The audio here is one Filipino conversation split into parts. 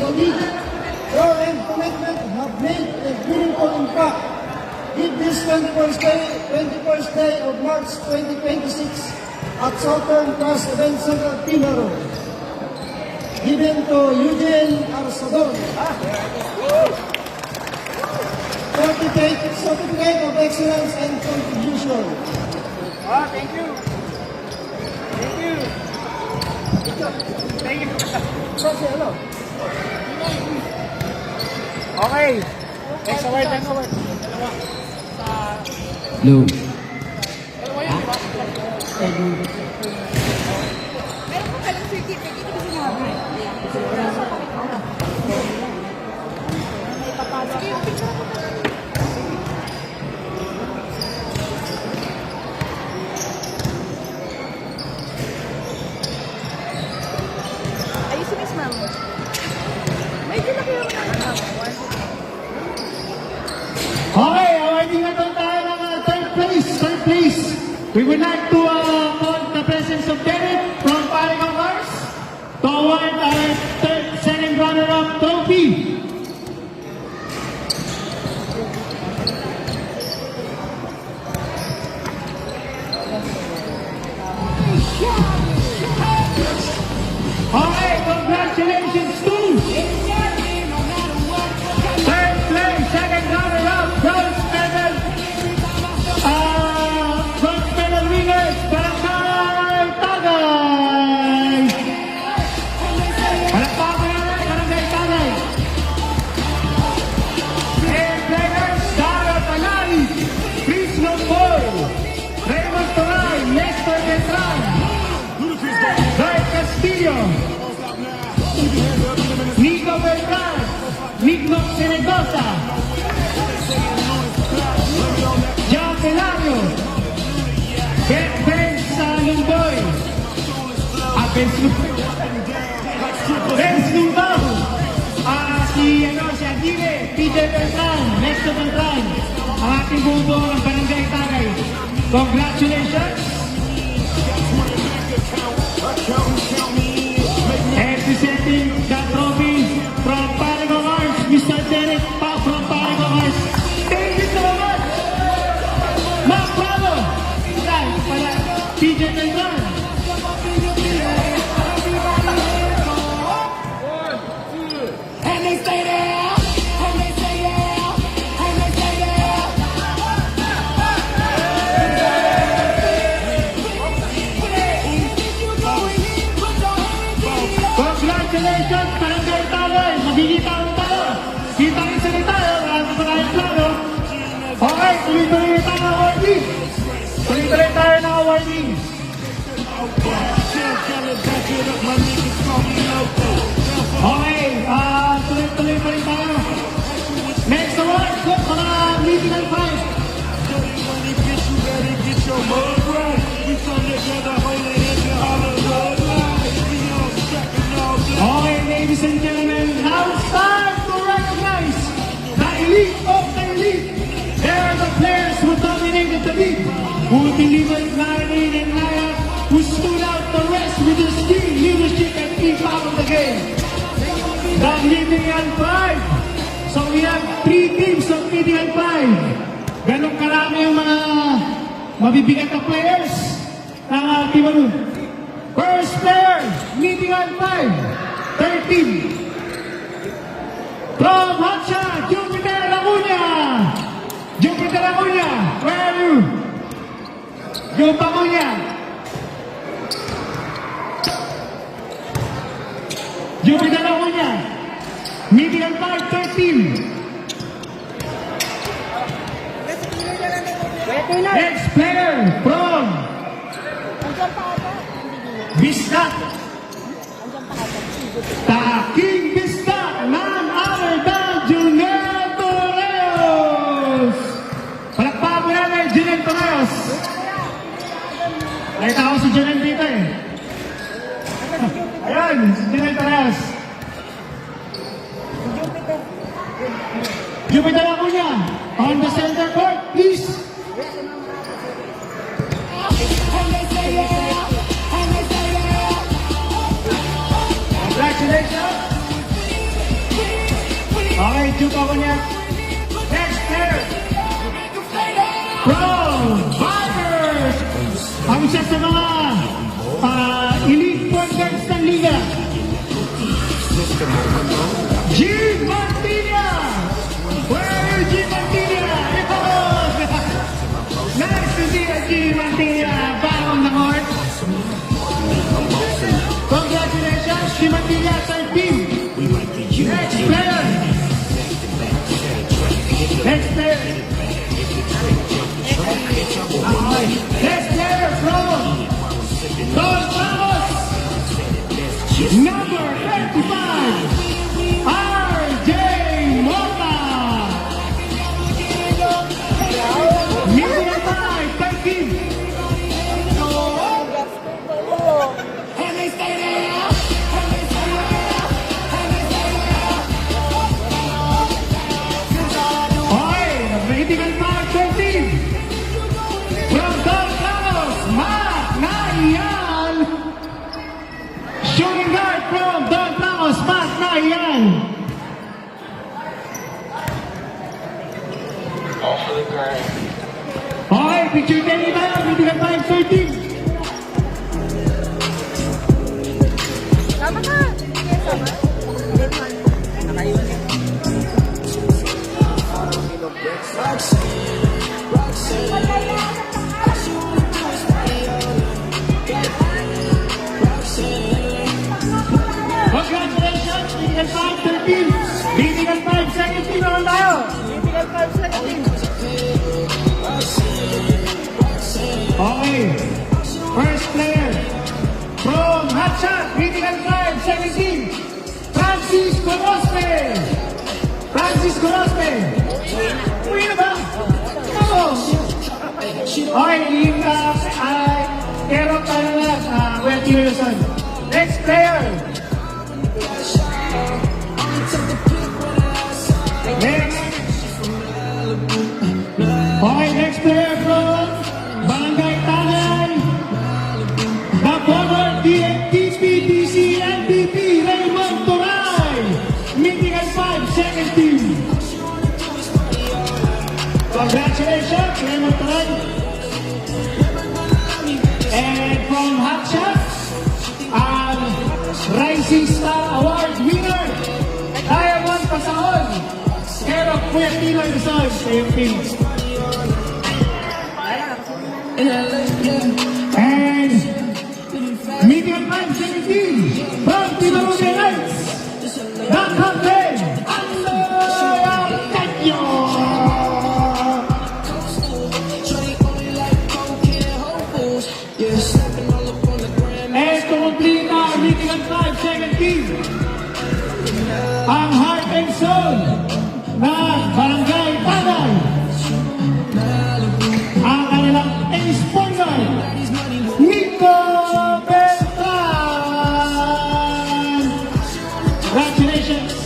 the league. Your and commitment have made a meaningful impact. Give this 21st day of March 2026 at Southern Cross Event Center, Pinaro. Given to Eugene Arsador. Certificate of Excellence and Contribution. Thank you. Thank you. Thank you. Hello. Okay. Next award, next award. Hello. Meron ko palang certificate. Ito ba sinabi? May papasok. Sige, picture ko na. Ayusin mo, ma'am. Medyo laki yung Okay, awarding na tayo ng third place. We would like to call the presence of Derek from Parigaw Cars to award our third second runner-up trophy. Okay, congratulations to third place, second runner-up, bronze medal winners, Barangay Tagay! Palakpakan natin, Barangay Tagay! And players, Dara Tanay, Chris Lomboy, Raymond Toray, Nestor Beltran, Ray Castillo, Nico Beltran, Nico Senegosa, John Pelayo, Ben Salumboy, Ben Lumbaw, si Aguirre, PJ Beltran, Nestor Beltran, ang ating buong ng Barangay Tagay. Congratulations! And presenting the trophy from Parigaw Cars, Mr. Derek Pa from Parigaw Cars. Thank you so much! Mas bravo! Para PJ Beltran. And they stay there, and they stay there, and they stay there. Congratulations, Barangay Tagay! Magigitaw tayo! Kita rin sa tayo, marami pa tayong plano. Okay, tuloy-tuloy tayo ng awarding! Tuloy-tuloy tayo ng awarding! Okay, tuloy-tuloy pa rin tayo. Next award, go mga Mythical 5. Okay, ladies and gentlemen, now it's time to recognize the elite of the elite. They are the players who dominated the league, who delivered clarity and lineup, who stood out the rest with their skill, leadership, and impact of the game. The Mythical 5. So we have 3 teams of Mythical 5. Ganong karami yung mga mabibigat na players ng team ano. First player, Mythical 5. 13. From Hacha, Jupiter Laguna. Jupiter Laguna, where are you? Jupiter Laguna. Jupiter Laguna. Mythical 5, 13. Next player from Bistat. Taking Bistat, none other than Junel Torreos. Palakpakan mo namin, Junel Torreos. Nakita ko si Junel dito eh. Ayan, si Junel Torreos. Jupiter Laguna, on the center court, please. Congratulations. Okay, Chupa ko niya. Next player. From Fighters. Ang isa sa mga elite point guards ng liga. G. Martina. Where are you, G. Martina? Nice to see you, G. Martina. Back on the court. Congratulations, G. Martina, third team. Next player. Next player. Next player from Don Ramos. Number 35. RJ Mota. Number 5, third team. And they stay there. And they stay there. And they stay there. Okay, rating mark 13. From Don Ramos, Matt Nayan. Shooting guard from Don Ramos, Matt Nayan. Okay, picture 10 tayo, rating mark 13. Sama ka. Sige, sama. Congratulations, Mythical 5, 13. Mythical 5, second team naman tayo. Mythical 5 second team. Okay. First player. From Hatchat, Mythical 5, second team. Francis Colospe. Francis Colospe. Uwi na ba? Oo. Okay, yung Erok tayo lang. Well, Wilson. Next player. Next. Okay, next player from Barangay Tanay. The former DNTP, DC, MVP, Raymond Turay. Mythical 5, second team. Congratulations, Raymond Turay. And from Hotshot, ang Rising Star Award winner, Diamond Pasahon. Erok Kuya Tinoy Luzon, same team. And Mythical 5, second team, from Timaruga Knights, the captain, Andoy Arcadio. And to complete our Mythical 5, second team, ang heart and soul na Barangay Tanay. Ang kanilang ace sponsor, Nico Beltran. Congratulations.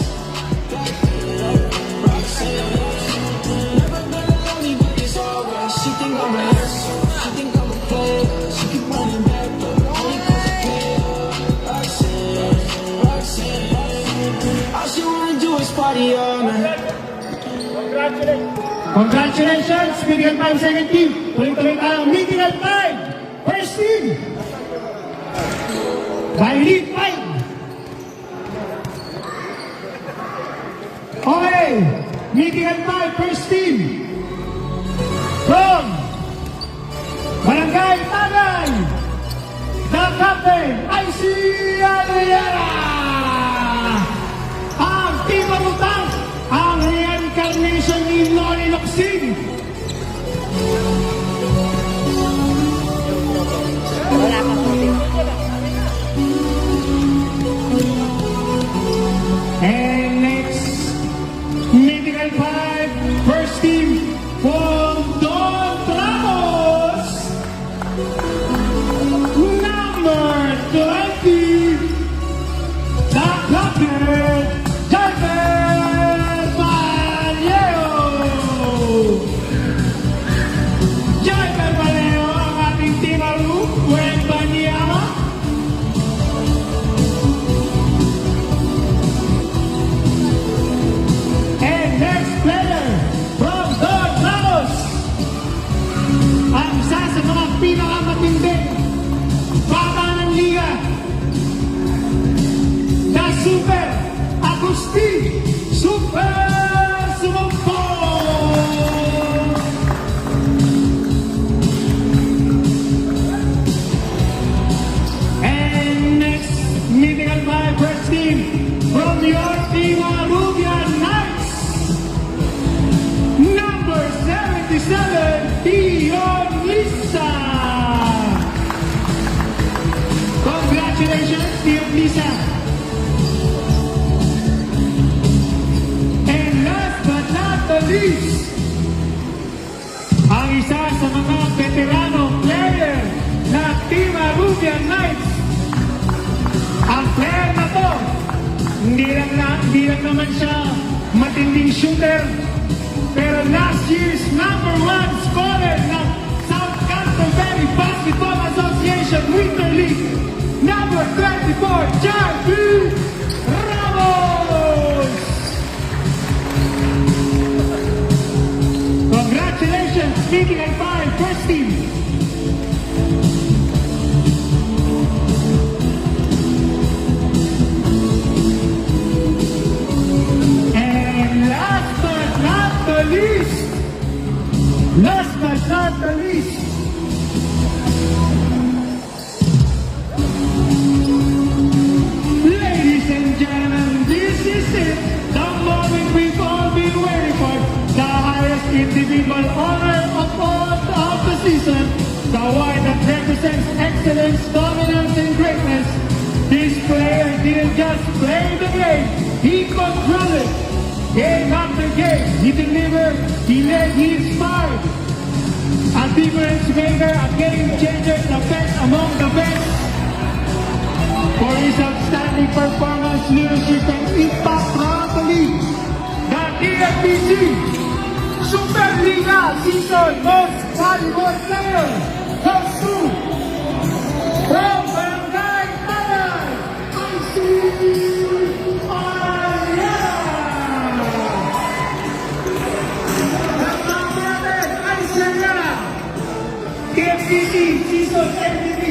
Congratulations, Mythical 5 second team. Tuloy-tuloy tayo, Mythical 5 first team. By lead 5. Okay, Mythical 5 first team. From Barangay Tanay, the captain, IC Aliera. Ang team Marutang, ang reincarnation ni Noni Locsin. And next, Mythical 5, first team from Don Ramos, number 12. least, ang isa sa mga veterano player na Team Arubian Knights. Ang player na to, hindi lang naman siya matinding shooter, pero last year's #1 scorer ng South Canterbury Basketball Association Winter League, number 24, Jarvis Ramos! Congratulations, Meeting and Fire, first team! And last but not the least, ladies and gentlemen, this is it, the moment we've all been waiting for, the highest individual honor of the season, the award that represents excellence, dominance, and greatness. This player didn't just play the game, he controlled it. Game after game, he delivered, he led, he inspired. A difference maker, a game changer, the best among the best. For his outstanding performance, leadership, and impact throughout the league, the TFBC Superliga Season Most Valuable Player goes to from Barangay Tanay, IC Ayala. TFBC Season MVP.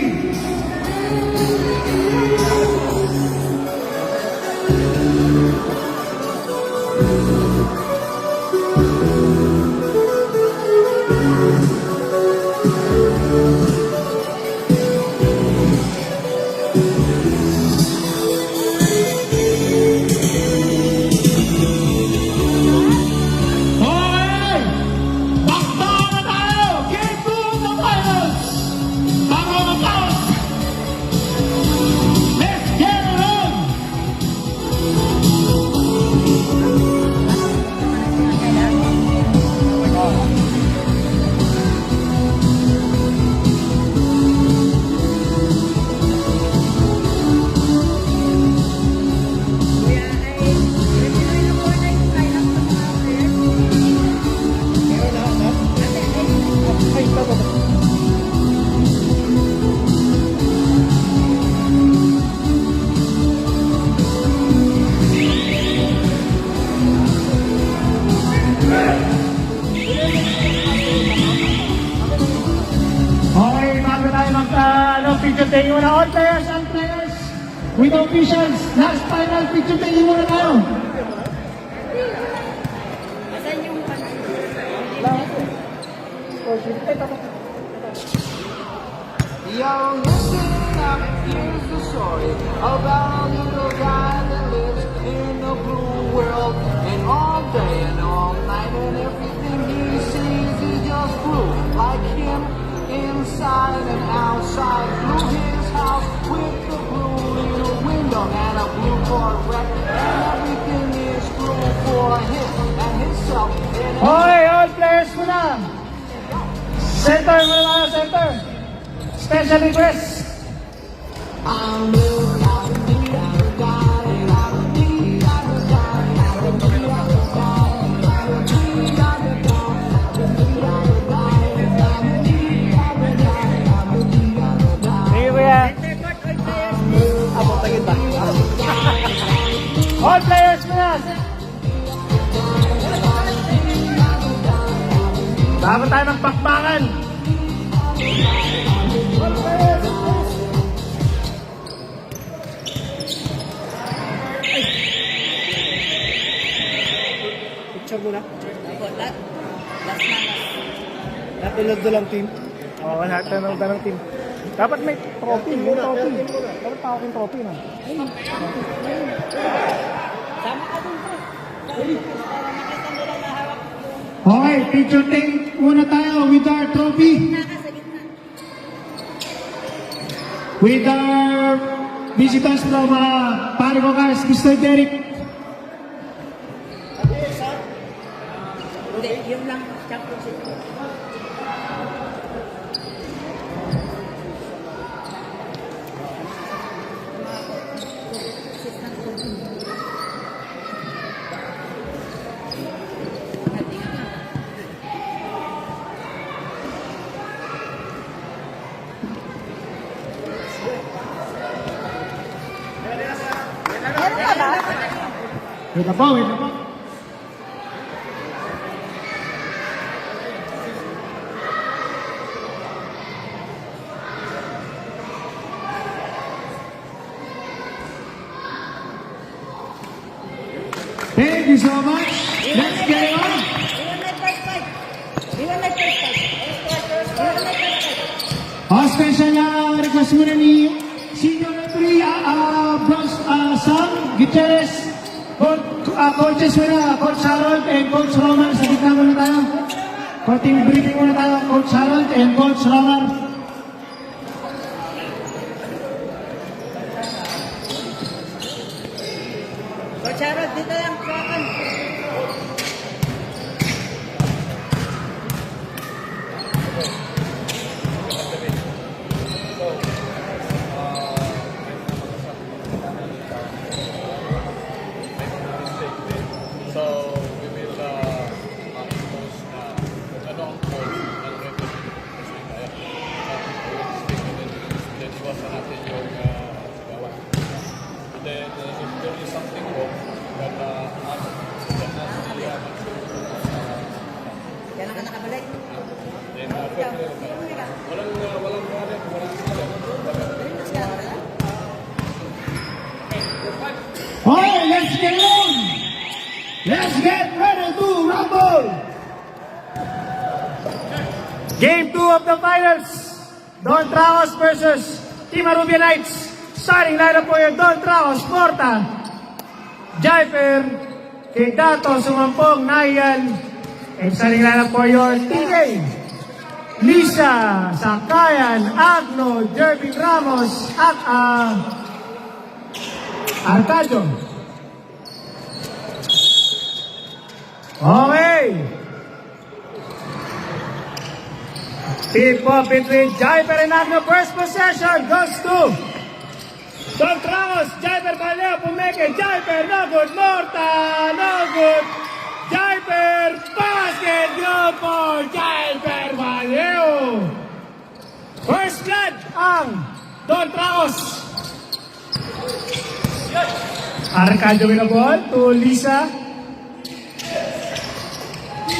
Picture taking muna all players and players with officials. Last final picture taking muna tayo. Yo, listen up, here's the story about a little guy that lives in a blue world. And all day and all night and everything he sees is just blue. Like him, inside and outside. Blue his house with the blue little window and a blue Corvette. And everything is blue for him and himself. And Okay, all players muna. Center muna tayo, center. Special request. All players muna. Bago tayo magpakbakan. Picture muna. Natulog lang team. Oo, natanong team. Dapat may trophy, Dapat pawakin trophy na. Okay, picture take muna tayo with our trophy. With our visitors from Parigo Cars, Mr. Derek. Meron ka ba? Wait na po, wait na po. Thank you so much. Let's get it on. Special request muna ni Senior Referee Sam Gutierrez, coaches muna, Coach Harold and Coach Roman, sa gitna muna tayo. Konting briefing muna tayo, Coach Harold and Coach Roman. Coach Harold, dito lang sa akin. So, we will impose na kung ano ang call ng referee kasi kaya then iwasan natin yung sigawan. And then, if there is something wrong, then ask the Kailan ka nakabalik? then walang Alright, let's get it on. Let's get ready to rumble. Game 2 of the finals. Don Traos versus Team Arubia Knights. Starting lineup po yung Don Traos, Porta, Jaiper, Kedato, Sumampong, Nayan. And starting lineup po yung TK, Lisa, Sakayan, Agno, Jervin Ramos, at Arcadio. Okay. Tip up between Jaiper and Agno. First possession goes to Don Traos. Jaiper Valeo pumeke. Jaiper, no good. Morta, no good. Jaiper, basket, good for Jaiper Valeo. First blood ang Don Traos. Arcadio with the ball to Lisa.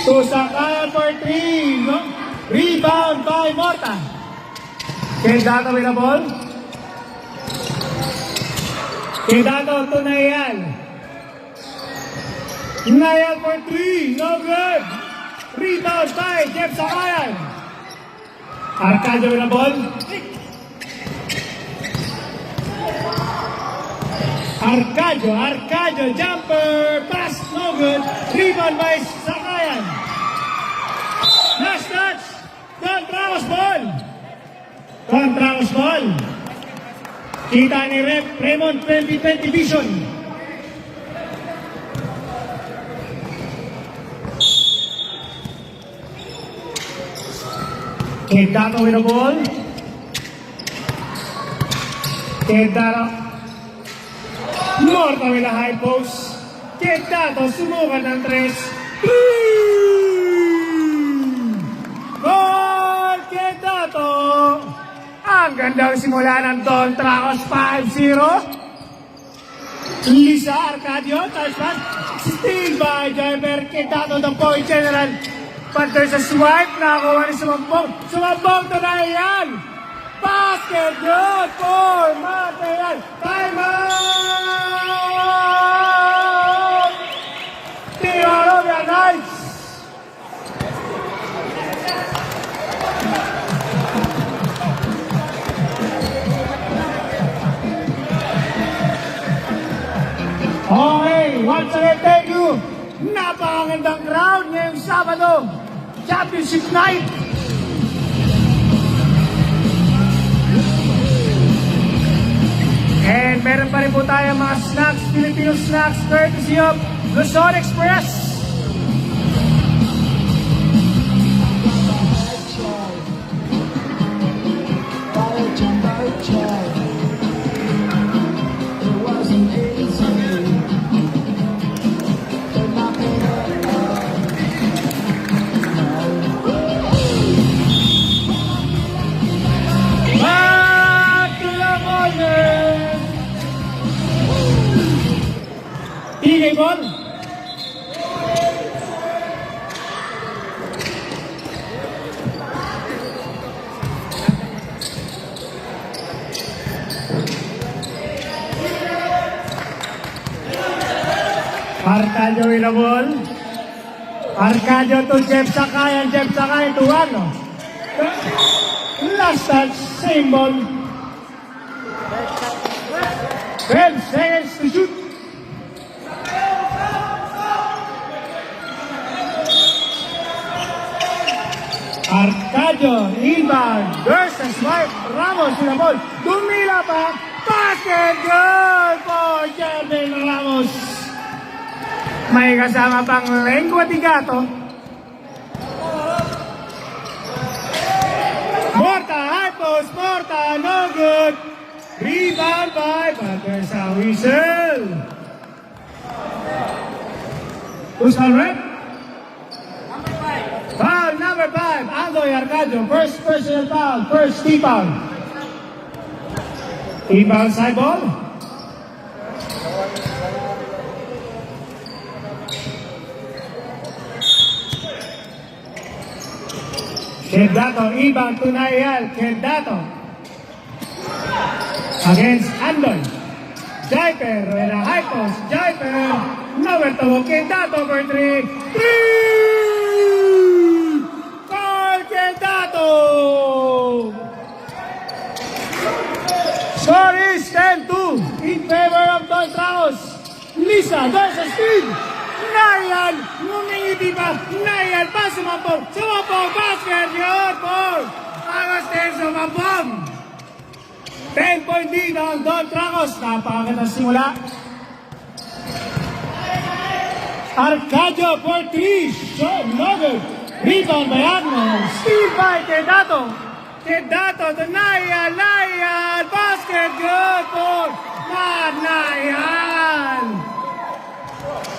To Sakayan for 3. No? Rebound by Morta. Kedato with the ball. Kedato to Nayal. Nayal for 3. No good. Rebound by Jeff Sakayan. Arcadio with the ball. Arcadio, jumper, pass, no good. Rebound by Sakayan. Last touch, Don Traos ball. Don Traos ball. Kita ni Raymond 2020 Vision. Kedato with the ball. Kedato. Morta with a high post. Kedato, sumukat ng 3. Goal! Kedato! Ang gandang simula ng Don Traos, 5-0. Lisa Arcadio, touchback. Steal by Jaiper. Kedato, the point general. But there's a swipe. Nakakuha ni Sumampong. Sumampong to Nayan. Basket, good for Matean. Time out! Team Arubia Knights. Okay, once again, thank you. Napakagandang crowd ngayong Sabado. Championship night. And meron pa rin po tayo mga snacks, Filipino snacks, courtesy of Luzon Express. table. Arcadio with the ball. Arcadio to Jeff Sakay, and Jeff Sakay to ano? Last touch, same ball. 12 seconds to shoot. Arcadio, rebound, versus Mike Ramos with the ball. Dumila pa, basket, good for Jervin Ramos. May kasama pang lengua tigato. Morta, high post, Morta, no good. Rebound by Butler sa whistle. Who's on red? Foul number 5, Andoy Arcadio. First personal foul, first team foul. Team foul side ball. Quedato, inbound to Nayal. Quedato against Andoy. Jaiper with a high post. Jaiper, nowhere to go. Quedato for 3. 3! For Quedato! Score is 10-2 in favor of Don Ramos. Lisa, there's a steal. Nayal, ngumingiti pa. Nayal pa, sumampong. Sumampong, basket, yun, Paul. Agustin, sumampong. 10-point lead ang Don Tragos. Napakaganda simula. Arcadio for 3. Shot, Logan. Rebound by Agno. Steal by Quedato. Quedato to Nayal. Nayal, basket, good, Paul. Nayal.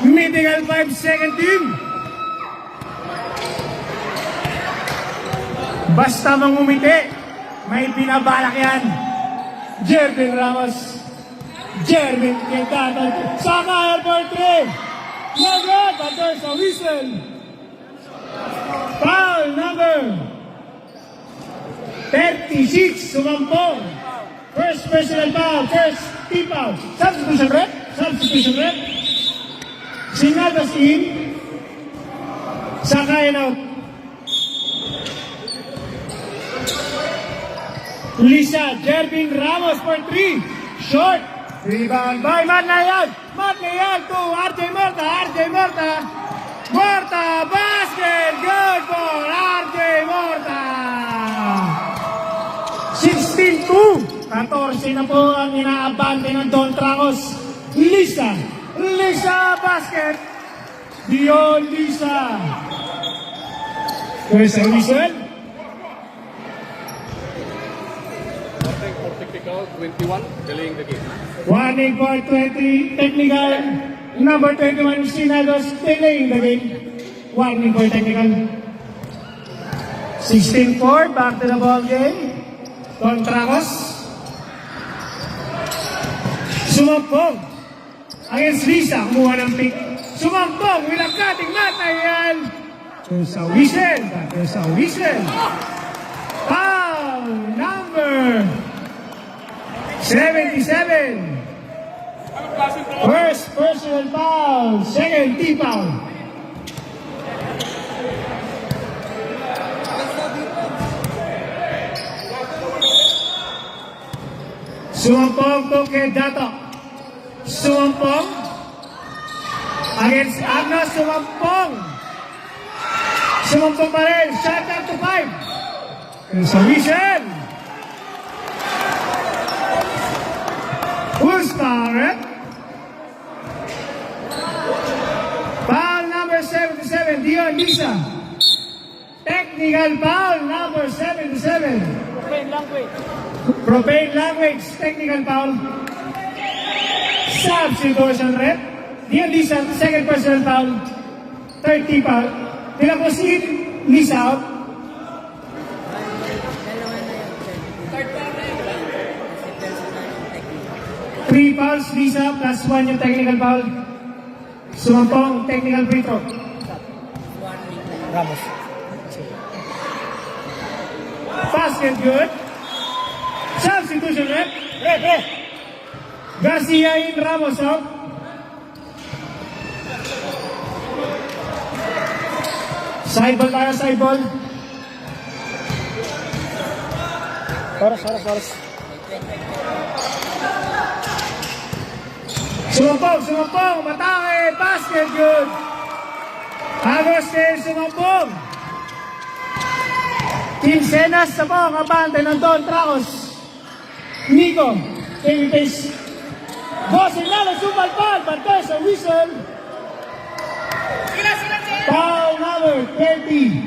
Mythical 5-second team. Basta mangumiti, may binabalak yan. Jervin Ramos. Jervin Quedato. Sakay for 3. No good, but there's a whistle. Foul number 36, Sumampong. First personal foul, first team foul. Substitution rep. Substitution rep. Sinadas in. Sakay out. Lisa, Jervin Ramos for 3. Short. Rebound by Matlayag. Matlayag to RJ Morta. RJ Morta. Morta, basket. Good for RJ Morta. 16-2. 14 na po ang inaabante ng Don Tragos. Lisa. Lisa, basket. Dion Lisa. There's a whistle. Warning for technical, 21, delaying the game. Warning for 20, technical. Number 21, Sinados, delaying the game. Warning for technical. 16-4, back to the ball game. Don Tragos. Sumampong. Against Lisa, kumuha ng pick. Sumampong, with a cutting Matayan. There's a whistle. There's a whistle. Foul number 77. First personal foul, second team foul. Sumampong to Quedato. Sumampong against Agnos. Sumampong. Sumampong pa rin. Shot up to 5. There's a whistle. Who's correct? Foul number 77, Dion Lisa. Technical foul number 77. Profane language, technical foul. Substitution rep. Dion Lisa, second personal foul. Third team foul. Tinapusin, Lisa out. Three fouls, Lisa, plus 1 yung technical foul. Sumampong technical free throw. Ramos. Basket good. Substitution rep. Pre! Garcia in, Ramos out. Side ball tayo, side ball. Oras. Sumampong, matake, basket good. Agustin sumampong. Quincenas sa po, kapante ng Don Tracos. Nico, babyface. Bossing lalo, sumalpal, but there's a whistle. Foul number 30.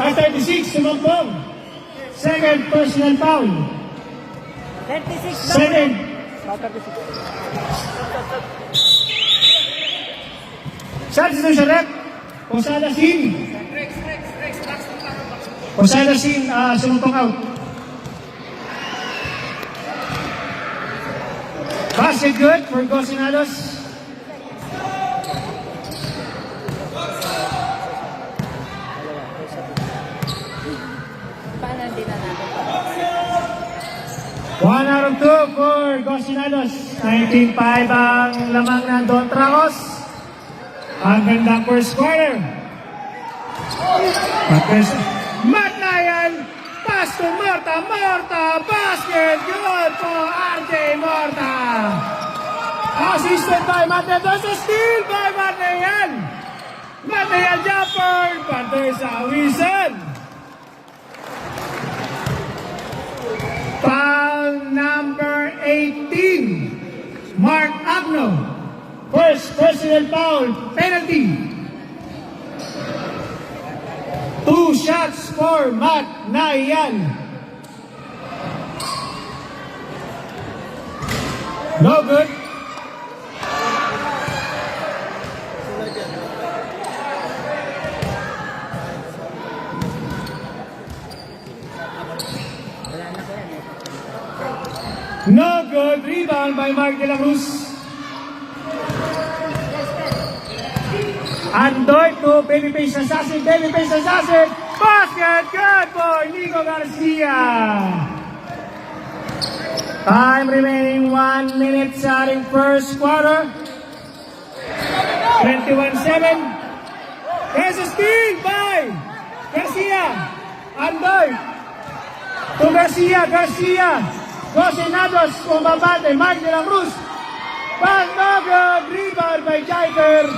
At 36, sumampong. Second personal foul. 36 Second. Substitution rep. Posada Sin. Posada Sin, sumumpong out. Basket good for Gosinados. Paano din na natin? 1 out of 2 for Gosinados. 19-5 ang lamang ng Don Tracos. Ang gandang first quarter. Matt Nayan, pass to Morta, basket, good for RJ Morta. Assisted by Matt Nayan, there's a steal by Matt Nayan. Matt Nayan jumper, but there's a whistle. Foul number 18, Mark Agno. First personal foul, penalty. 2 shots for Matt Nayan. No good. No good. Rebound by Mark De La Cruz. Andoy to babyface assassin. Basket, good for Nico Garcia. Time remaining 1 minute starting first quarter. 21-7. There's a steal by Garcia. Andoy to Garcia. Gosinados, kumbabate, Mark De La Cruz. But no good. Rebound by Jiper.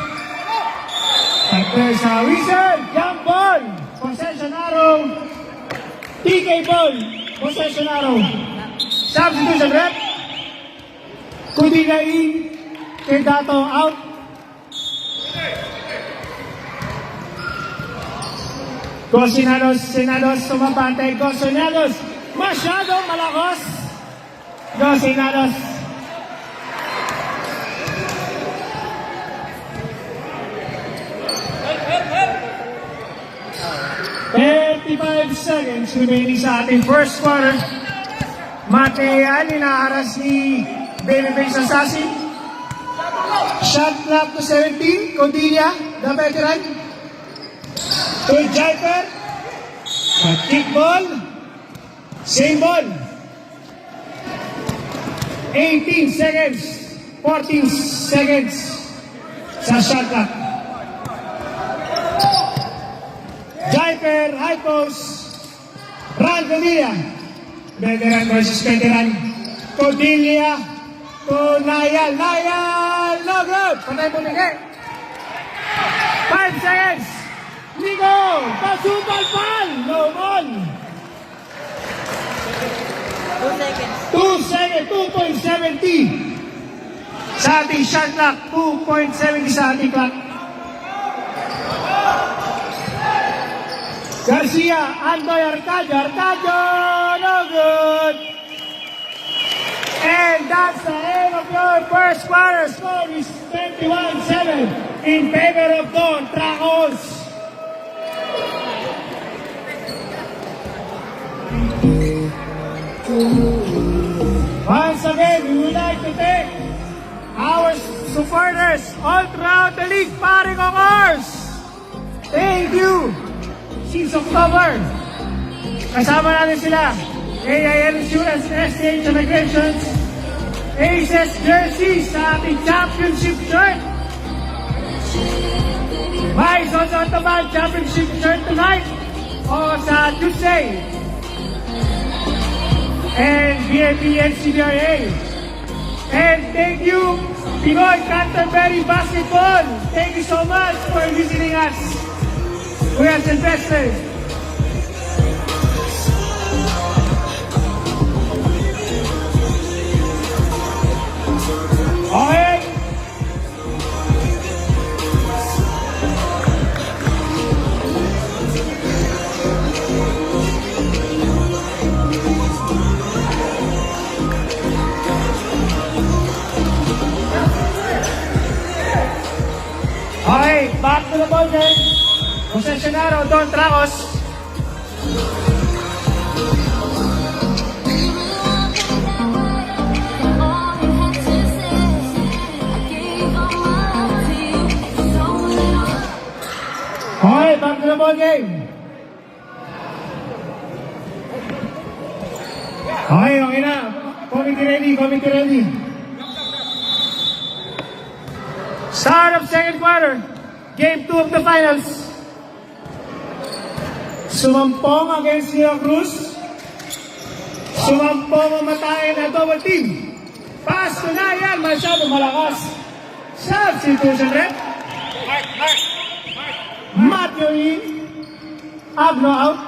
At there's a whistle, jump ball, possession arrow, TK ball, possession arrow. Substitution rep, Kudiga in, Kedato out. Gosinados, sumabante, Gosinados, masyadong malakos. Gosinados. 35 seconds remaining sa ating first quarter. Matean, inaharas ni Babyface Assassin. Shot clock to 17. Condilla, the veteran. To Jiper. Kick ball. Same ball. 18 seconds. 14 seconds sa shot clock. Jiper, high post, Ran Codilla, veteran versus veteran, Codilla, to Nayal, no good, patay bumigay. 5 seconds, Nico, pasupal pal, no ball. 2 seconds, 2.70 sa ating shot clock, 2.70 sa ating clock. Garcia, Andoy, Arcadio, no good. And that's the end of your first quarter. Score is 21-7 in favor of Don Tracos. Once again, we would like to thank our supporters all throughout the league, pare ko course. Thank you. Since October, kasama natin sila. AIL Insurance, STH Immigrations, Aces Jersey sa ating championship shirt. May susunod naman championship shirt tonight o sa Tuesday. And VIP and CBRA. And thank you, Pinoy Canterbury Basketball. Thank you so much for visiting us. We are Sylvester. Okay. Okay, back to the ball game. Posesionaro, Don Tracos. Okay, back to the ball game. Okay na. Committee ready. Start of second quarter. Game 2 of the finals. Sumampong against Sierra Cruz. Sumampong mamatayin na double team. Pass to Nayan, masyado malakas. Substitution rep. Matthew in. Agno out.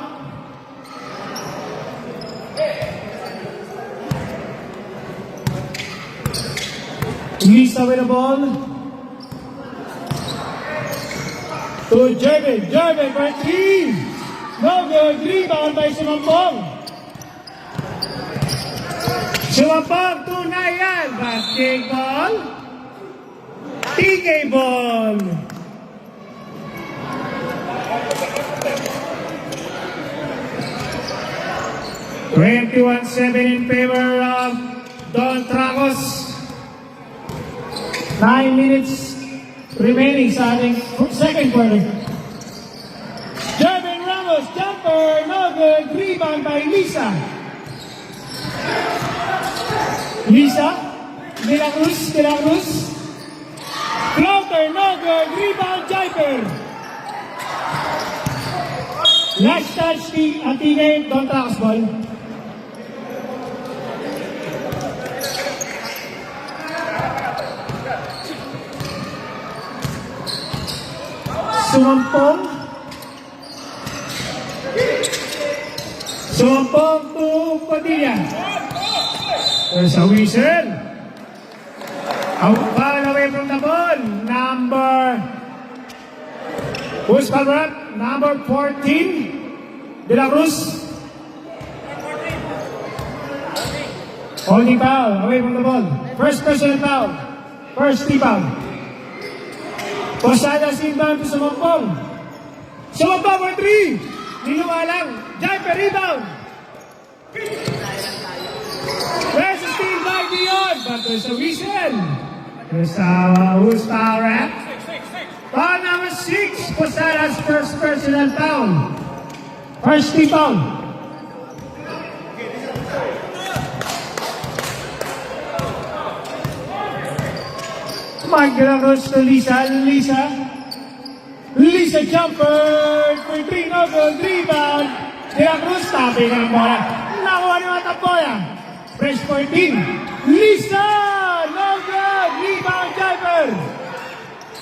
Lisa with the ball. To Jervin for 3. No good, rebound by Sumampong. Sumampong to Nayan. Basketball. TK ball. (21-7) in favor of Don Tracos. 9 minutes remaining sa ating second quarter. Jervin Ramos, jumper, no good. Rebound by Lisa. De La Cruz. Floater, no good. Rebound, Jaiper. Last touch, Antigay, Don Tracos ball. Sumampong to Padilla. There's a whistle. Ball away from the ball. Who's called? Number 14. De La Cruz. Holding foul away from the ball. First personal foul. First tee foul. Posadas inbound to Sumampong. Sumampong for 3. Niluwa lang. Jaiper rebound. There's a steal by Dion. But there's a whistle. There's who's foul rep? Foul number 6. Posadas first personal foul. First tee foul. Magdalagos to Lisa jumper for 3, no good, rebound. De La Cruz, tabi ng bola. Nakuha ni Matapoya. Fresh 14. Lisa, no good, rebound,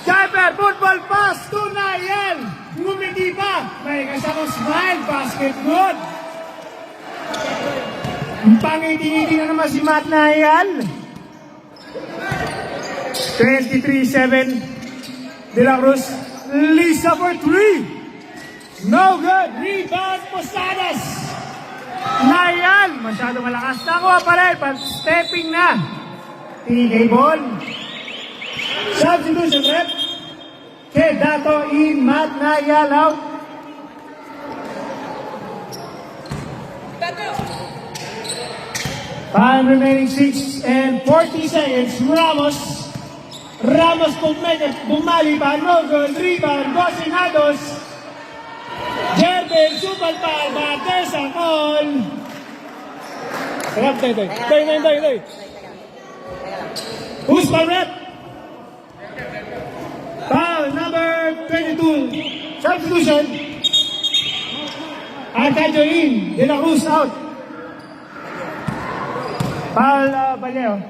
Jaiper, football pass to Nayan. Ngumiti pa. May kasamang smile, basket good. Pangiti-ngiti na naman si Matt Nayan. 23-7, De La Cruz. Lisa for 3. No good. Rebound, Posadas. Nayan. Masyado malakas. Nakuha pa rin. Stepping na. TK ball. Substitution rep. Kedato in. Matt Nayan out. Time remaining 6 and 40 seconds. Ramos. Ramos bumali pa, no good. Rebound, Gosinados. Jerben, super foul, but there's a call. Sarap, Toy. Who's the rep? Foul number 22. Substitution. Arcadio in. De La Cruz out. Foul Valeo.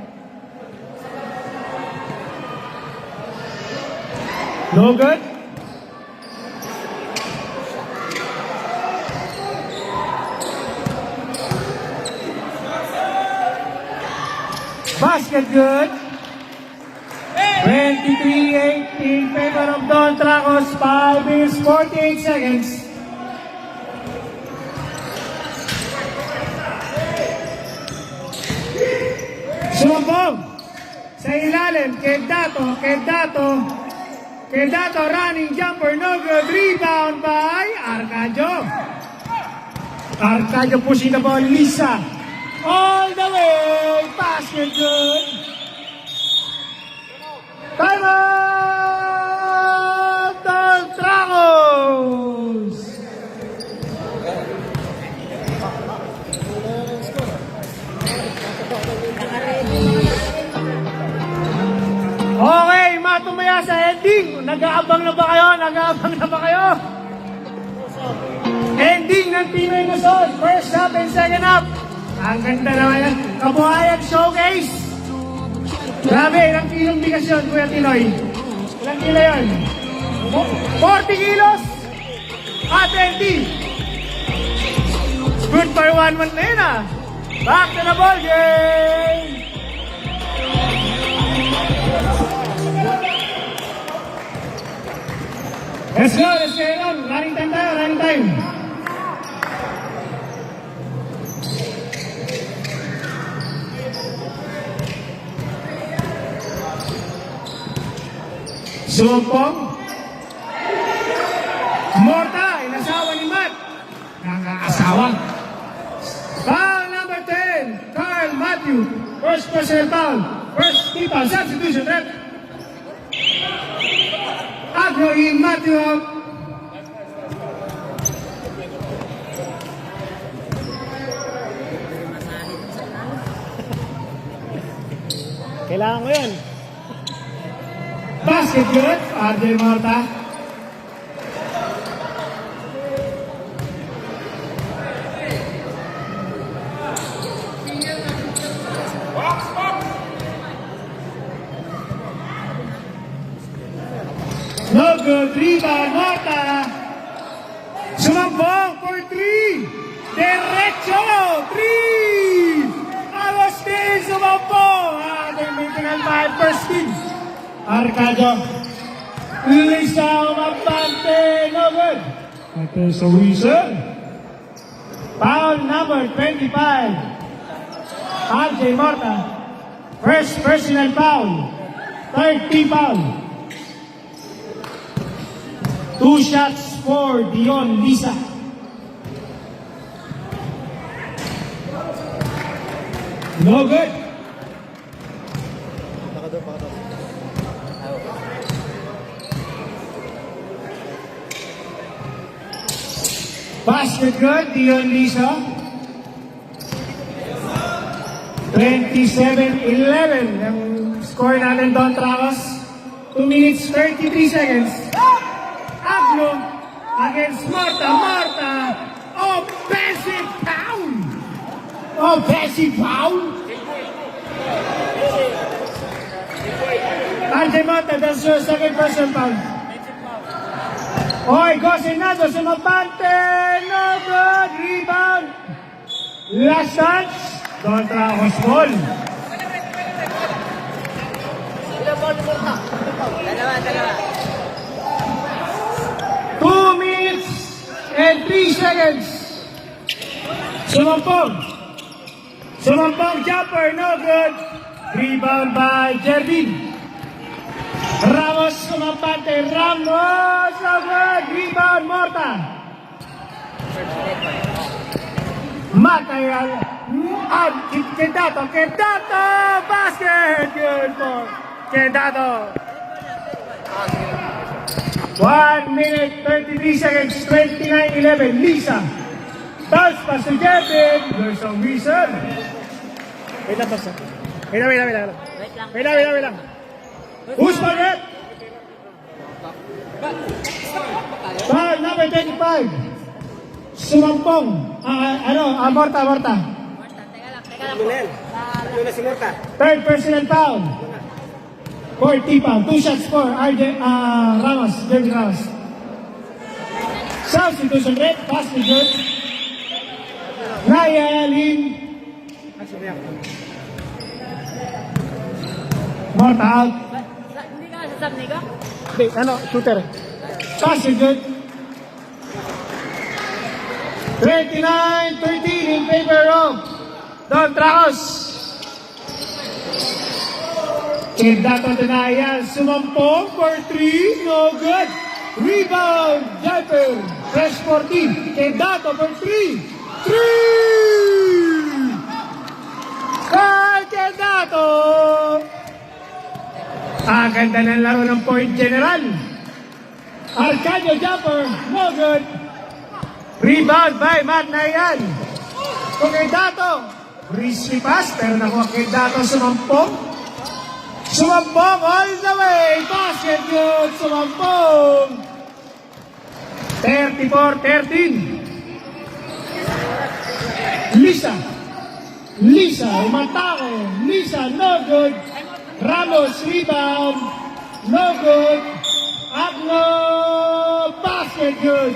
No good. Basket good. 23-8 in favor of Don Tracos. 5 minutes 48 seconds. Sumbong sa ilalim. Kedato running jumper. No good. Rebound by Arcadio pushing the ball. Lisa. All the way. Basket good. Time out! Don Tracos! Okay, matumaya sa ending. Nag-aabang na ba kayo? Ending ng Pinoy Luzon. First half and second half. Ang ganda naman yan. Kabuhayan Showcase. Grabe, ilang kilong bigas yun, Kuya Tinoy? Ilang kilo yun? 40 kilos? 20. Good for 1-1 na yun Back to the ball game! Let's go, let's get on. Running time. Sumpong. Morta, inasawa ni Matt. Nakakasawa. Foul number 10, Carl Matthew. First personal foul. First team foul. Substitution, rep. Agro in Matthew out. Kailangan ko yun. Basket good, RJ Morta. No good, rebound, Morta. Sumambong for 3. Derecho, 3. Agustin sumambong. They're making a 5 first team. Arcadio. Lisa umabante. No good. Ito sa Wilson. Foul number 25. RJ Morta. First personal foul. Third team foul. 2 shots for Dion Lisa. No good. Basket good, Dion Lisa. 27-11 ang score natin, Don Tracos. 2 minutes 33 seconds. Aglo against Morta. Offensive foul. RJ Morta, that's your second personal foul. Oy, Gosinado, sumabante. No good. Rebound. Last chance. Don Tracos ball. Dalawa. 2 minutes and 3 seconds. Sumampong jumper, no good. Rebound by Jervin. Ramos sumapante. Ramos, no good. Rebound, Morta. Matayal. Kedato. Basket. Good for Quedato. 1 minute 33 seconds, 29-11. Lisa. Pass to Jevin. There's a reason. Wait lang, boss. Wait lang. Who's for it? Foul number 25. Sumampong. Morta. Third personal foul. For Tipa. 2 shots for RJ Ramos. James Ramos. Substitution red. Pass to George. Raya Lin. Morta out. Hindi, shooter. Pass to George. 29-13 in favor of Don Tracos. Quedato Tenayan, sumampong for 3, no good. Rebound, Jumper, fresh 14. Quedato for 3. 3! Kay Quedato! Ganda ng laro ng point general. Arcadio Jumper, no good. Rebound by Matt Nayan. Quedato, risky pass, pero nakuha Quedato sumampong. Sumampong all the way. Basket good. Sumampong. 34-13. Lisa, umatake. Lisa, no good. Ramos, rebound. No good. Agno, basket good.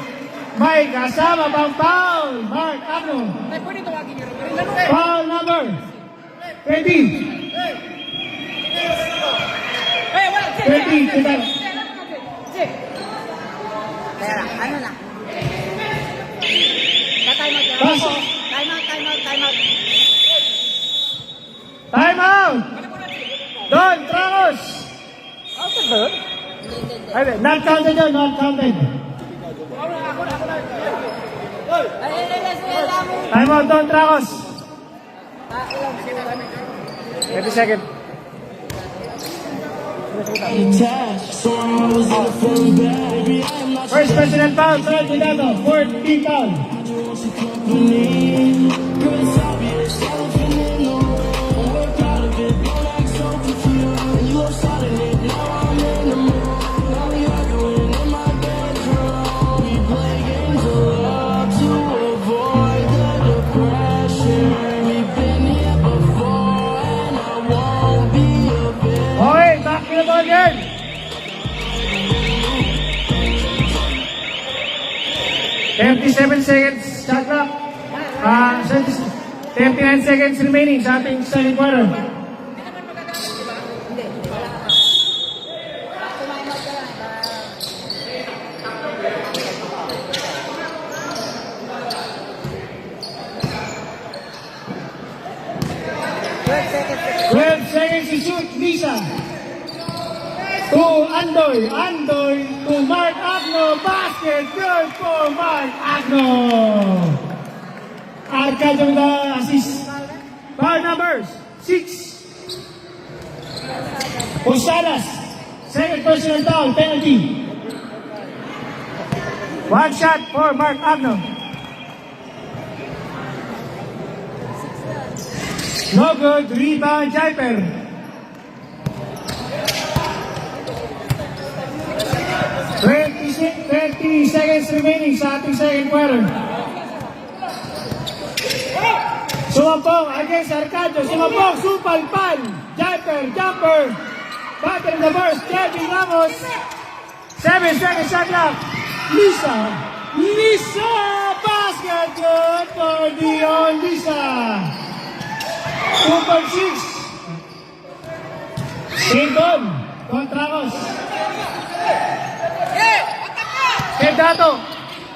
May kasama pang foul. Mark Agno. Foul number 20. 20, kita. Ano na? Pasok. Time out. Don Tracos. Not counted yun, not counted. Time out, Don Tracos. 30 seconds. First personal foul, third Quedato, fourth team foul. Okay, back to the ball again. $37 seconds, shot clock. 39 seconds remaining sa ating second quarter. Seconds to shoot, Lisa. To Andoy to Mark Agno, basket, good for Mark Agno. Arcadio with the assist. Foul numbers 6. Posadas, second personal foul, penalty. 1 shot for Mark Agno. No good, rebound, Jaiper. 30 seconds remaining sa ating second quarter. Sumampong against Arcadio. Sumampong, supal, pal. Jumper. Battle the burst, Kevin Ramos. 7 seconds shot clock. Lisa, basket good for Dion Lisa. 2.6. Sindon, Contracos. Quedato.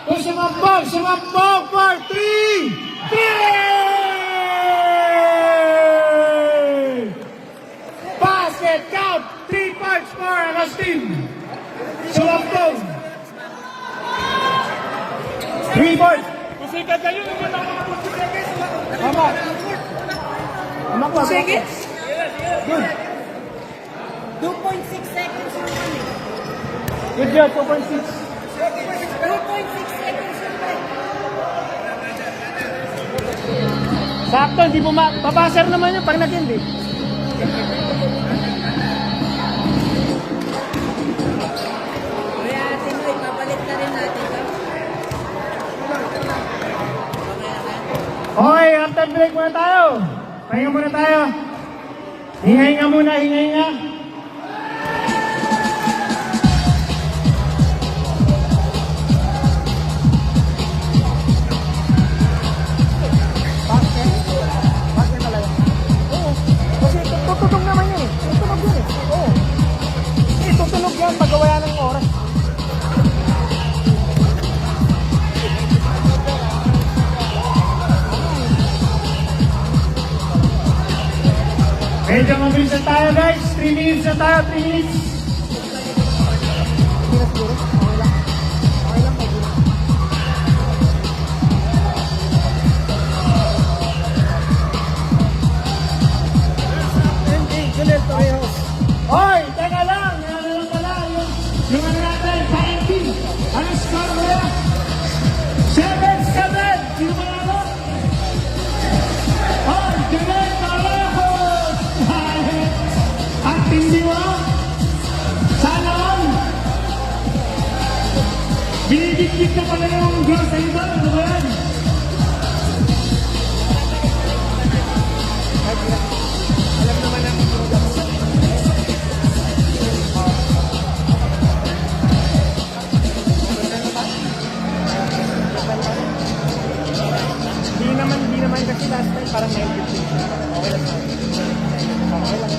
Sumampong for 3. 3! Basket count. 3 points for Agustin. Sumampong. 3 points. Tama. Sige. Good. 2.6 seconds naman eh. Good job, 2.6. 2.6 seconds naman. Sakto, hindi po papaser naman yun pag nag-end eh. Kaya atin mo, ipapalit na rin natin ito. Okay, after break muna tayo. Pahinga muna tayo. Hinga-hinga muna, hinga-hinga. Bakit talaga? Oo. Kasi tutunog naman yan eh. Tutunog yan eh. Oo. Tutunog yan pag gawa ng oras. Medyo mabilis na tayo guys. 3 minutes na tayo, 3 minutes. Hoy, teka lang. Ano lang pala Yung ano natin, parenting. Ano score mo yan? 7-7. Sino manalo? Oh, Janet Marcos! Ang tindi mo. Sana all. Binibigit ka pala yung grocery doon. Ano ba yan? Hindi naman kasi last time parang 9:15. Okay lang. Okay lang.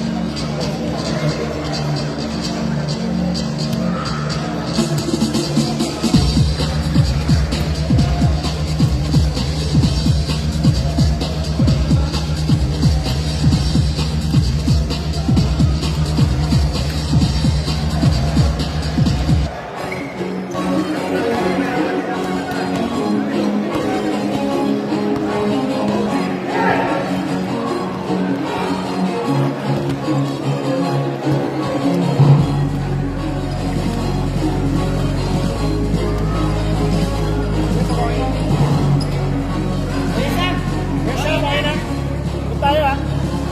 Tayo ah.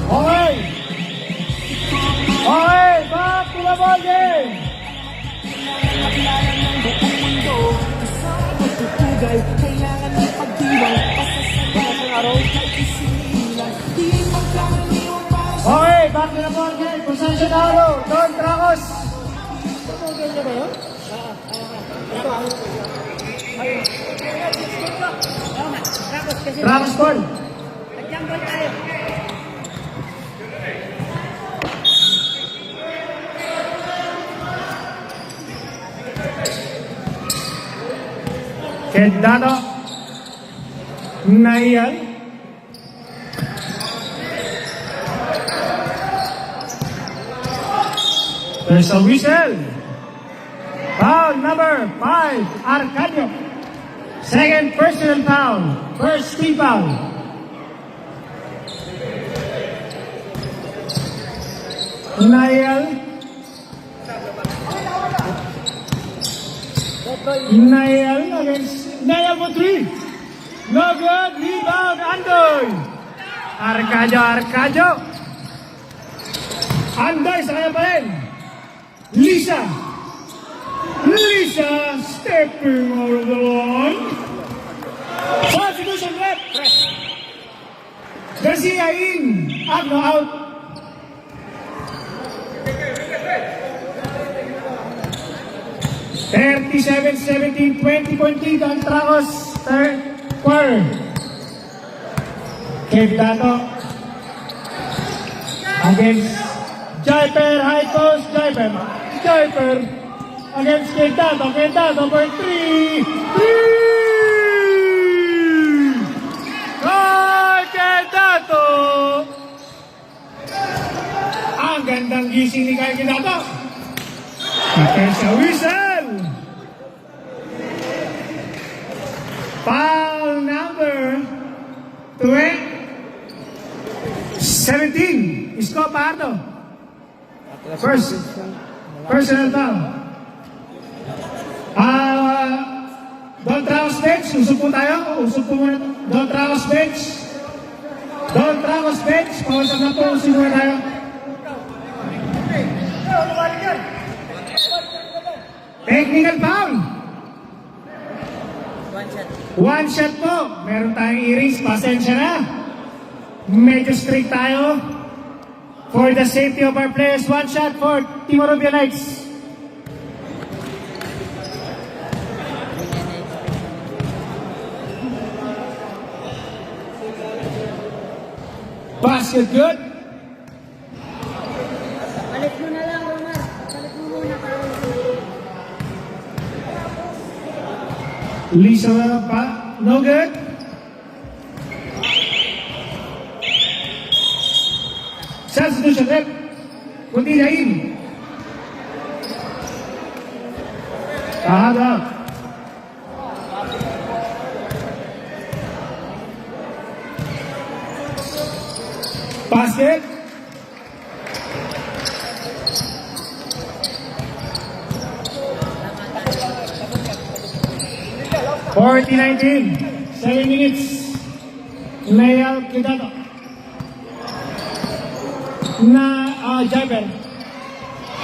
Okay. Okay, back to the ball game. Okay, back to the ball game. Possession arrow. Don Tracos. Tracos ball. Nag-jumble tayo. Quedado. Nayal. There's a whistle. Foul number 5, Arcadio. Second personal foul. First team foul. Nayal. Nayal against Nayal for 3. No good. Rebound, Andoy. Arcadio. Andoy, sa kanya pa rin. Lisa stepping over the line. Substitution rep. Garcia in. Agno out. (37-17), 20-point lead ang Tracos. Third quarter. Quedato against Jaiper, high post, Jaiper against Quedato for 3. Quedato! Ang gandang gising ni Quedato. There's a whistle. Foul number 17. Isko Pardo. Personal foul. Don't Ramos bench. Usog po tayo. Usog po muna. Don't Ramos bench. Don't Ramos bench. Pausap na po. Usog muna tayo. Technical foul. One shot po. Meron tayong earrings. Pasensya na. Medyo strict tayo. For the safety of our players, one shot for Team Orobia Knights. Basket good. Balik mo na lang, Romar. Balik mo muna para Lisa pa. No good. Substitution rep. Kundi in. Ahad out. Basket. (40-19). 7 minutes. Layal Kidato. Jaber.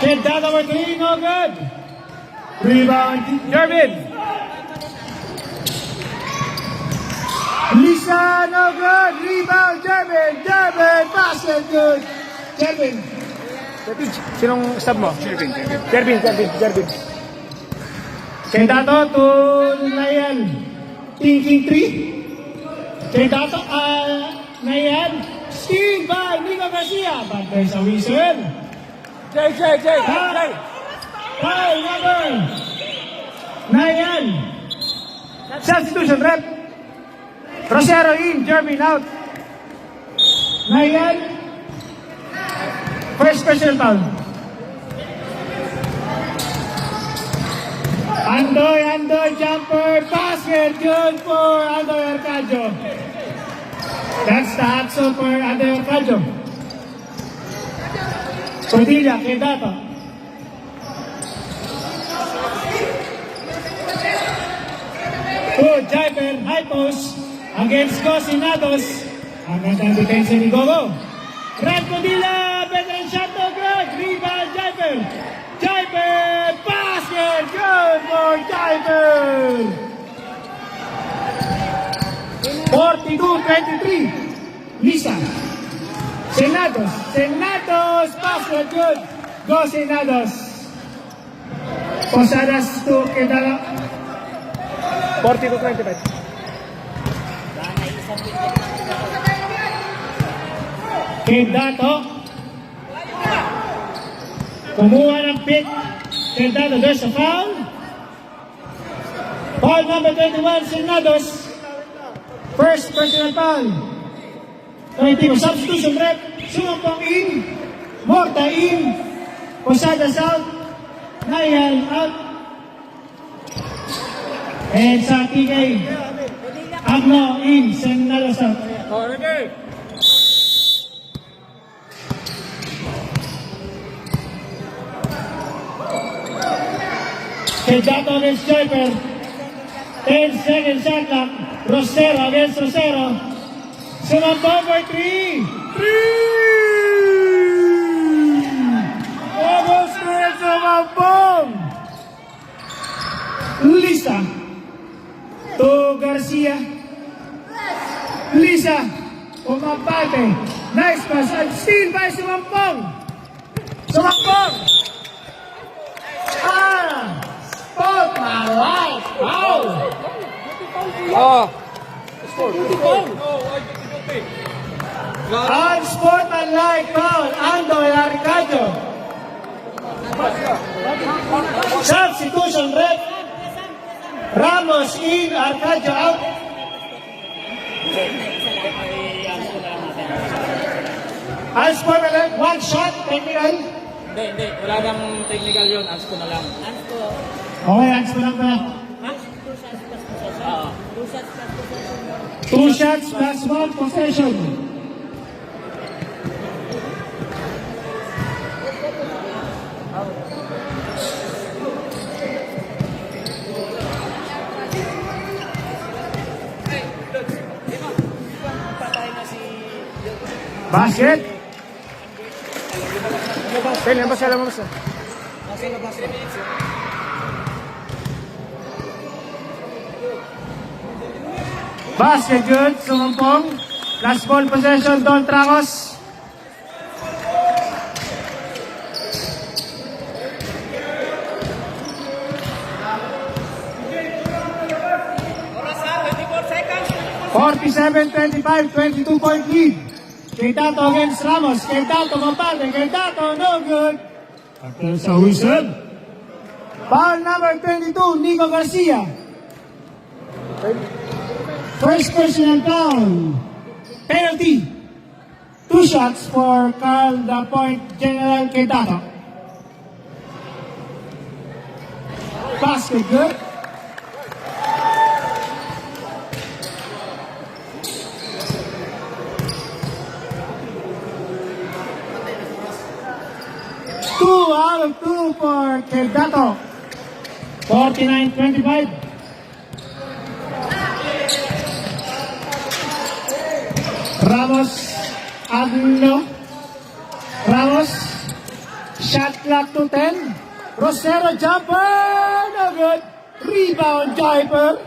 Kidato number 3, no good. Rebound, Jervin. Lisa, no good. Rebound, Jervin. Jervin, basket, good. Jervin. Sinong sub mo? Jervin. Kidato to Layal. Thinking 3. Kidato, Layal. Steal by Nico Garcia. Bantay sa whistle. Jay. Foul number 9. Substitution rep. Rosero in, Jervin out. 9. First special foul. Andoy, jumper, basket, good for Andoy Arcadio. That's the action for Andoy Arcadio. Padilla, Kidato. Good, Jaber, high post against Cosinados. Ang gandang detention ni Gogo. Red Padilla, veteran shot, no good. Rebound, Jaber. Basket, good for Jaber. 42-23. Lisa. Senados, basket, good. Go Senados. Posadas to Kidato. 40-25. Kidato. Kumuha ng pick. Kidato, there's a foul. Foul number 21, Senados. First personal foul. 20, substitution rep. Sumampong in. Morta in. Posadas out. Nayan out. And sa TK, Agno in. Senados out. Kidato against Joyper. 10 seconds shot clock. Rosero against Rosero. Sumampong for 3. Almost red sumampong. Lisa. To Garcia. Lisa. Pumapate. Nice pass. And steal by Sumampong. Spot my life. Foul. Unsportsmanlike foul. Andoy Arcadio. Substitution rep. Ramos in, Arcadio out. Unsportsmanlike, one shot, technical. Hindi. Wala nang technical yun. Ans ko na lang. Okay, hands ko lang pala. Oo. 2 shots plus 1 possession. Basket. Pwede, labas ka, labas ka. Basket, good. Sumampong. Last ball possession, Don Tracos. (47-25), 22-point lead. Keitato against Ramos. Keitato mapate. Keitato, no good. After sa whistle. Foul number 22, Nico Garcia. First personal foul. Penalty. 2 shots for Carl the Point General Keitato. Basket, good. Two out of 2 for Keitato. 49-25. Ramos, Agno. Ramos, shot clock to 10. Rosero jumper, no good. Rebound, Jaiper.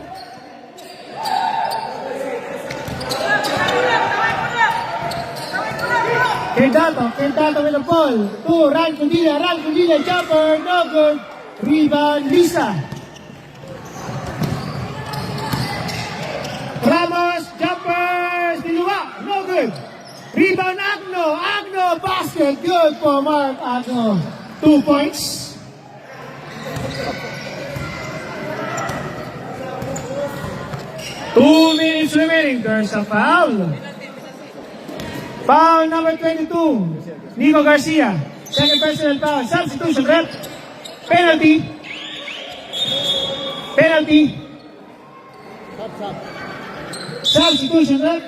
Keitato with the ball. To Ran Cundilla, jumper, no good. Rebound, Lisa. Ramos, jumper, Diluwa, no good. Rebound, Agno, basket, good for Mark Agno. 2 points. Two minutes remaining. There's a foul. Foul number 22, Nico Garcia. Second personal foul. Substitution rep. Penalty. Substitution rep.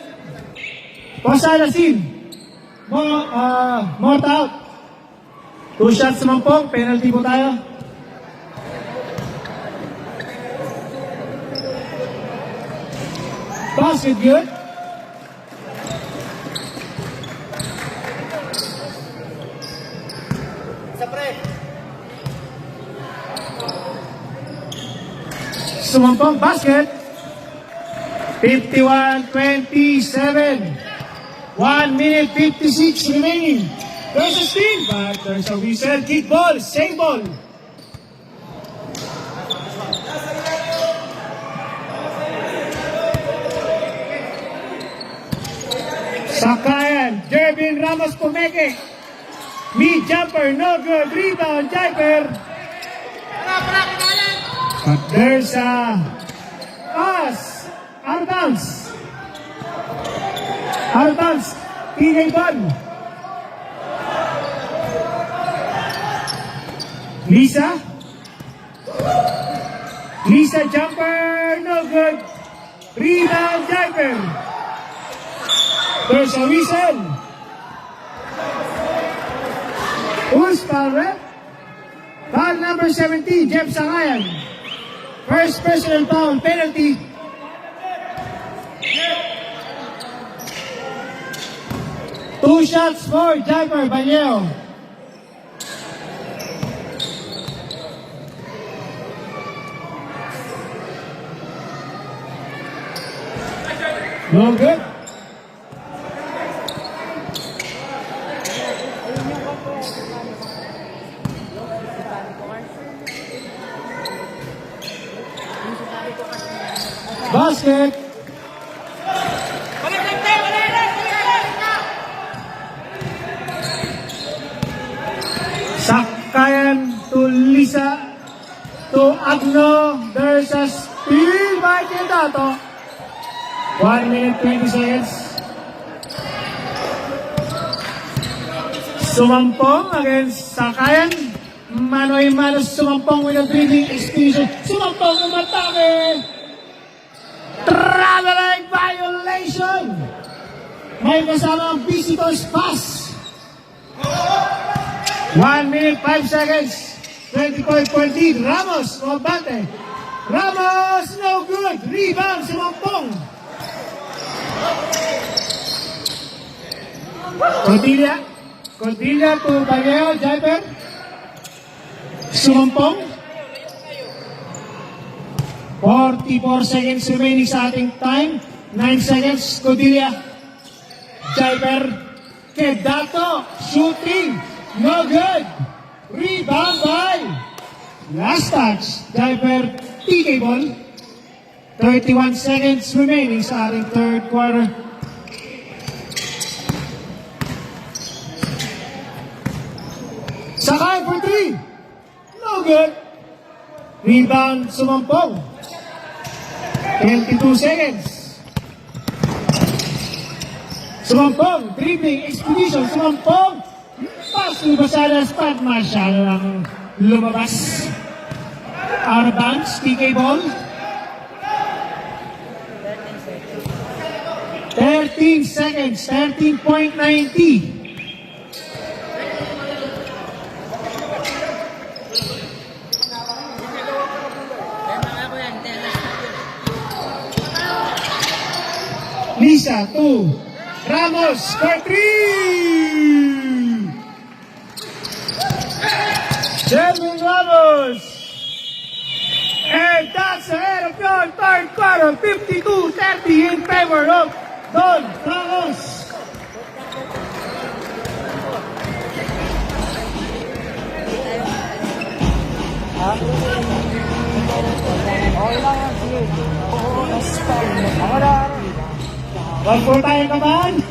Posada Sin. Mort out. 2 shots sumampong. Penalty po tayo. Basket good. Sumampong basket. 51-27. 1 minute 56 remaining. There's a steal, but there's a whistle. Kick ball, same ball. Sakayan, Jervin Ramos Pumeke. Mid jumper, no good. Rebound, Jaiper. But there's a pass. Out of bounds. PJ Bun. Lisa jumper, no good. Rebound, Jaiper. There's a whistle. Who's foul rep? Foul number 17, Jeff Sangayan. First personal foul, penalty. Two shots for Jaiper Banyo. No good. Basket. Sakayan to Lisa to Agno. There's a steal by Keitato. 1 minute 20 seconds. Sumampong against Sakayan. Mano-y-mano sumampong with a dribbling expedition. Sumampong umatake. Traveling violation. May kasamang visitors pass. 1 minute 5 seconds. 20-point lead. Ramos, mabante. Ramos, no good. Rebound, sumampong. Cordilla to Bageo, Jaiper. Sumampong. 44 seconds remaining sa ating time. 9 seconds, Cordilla. Jaiper. Kedato. Shooting. No good. Rebound by. Last touch. Jaiper. TK ball. 31 seconds remaining sa ating third quarter. Sakay for 3. No good. Rebound, Sumampong. 22 seconds. Sumampong, dribbling, expedition, Sumampong. Pass to Basadas, Pat Marshall ang lumabas. Out of bounds, TK ball. 13 seconds, 13.90. Lisa, 2. Ramos, for 3. Jeremy Ramos. And that's the end of your third quarter, 52-30 in favor of Don Ramos. One more tayo naman.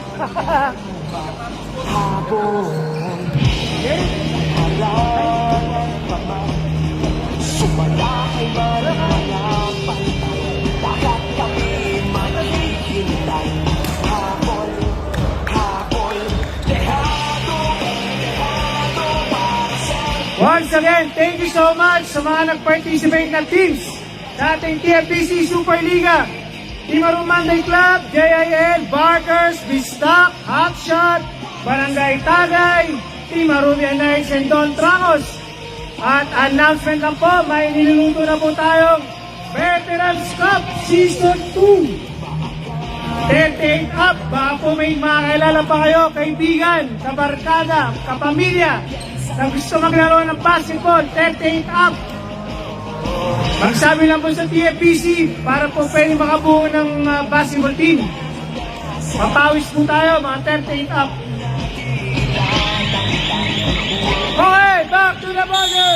Once again, thank you so much sa mga nag-participate na teams sa ating TFBC Superliga. Team Arumanday Club, JIL, Barkers, Bistak, Hotshot, Barangay Tagay, Team Arubian Knights, and Don Trangos. At announcement lang po, may niluluto na po tayong Veterans Cup Season 2. 38 up, baka po may makakilala pa kayo, kaibigan, kabarkada, kapamilya, na gusto maglaro ng basketball, 38 up. Magsabi lang po sa TFBC para po pwede makabuo ng basketball team. Papawis po tayo, mga 38 up. Okay, back to the border.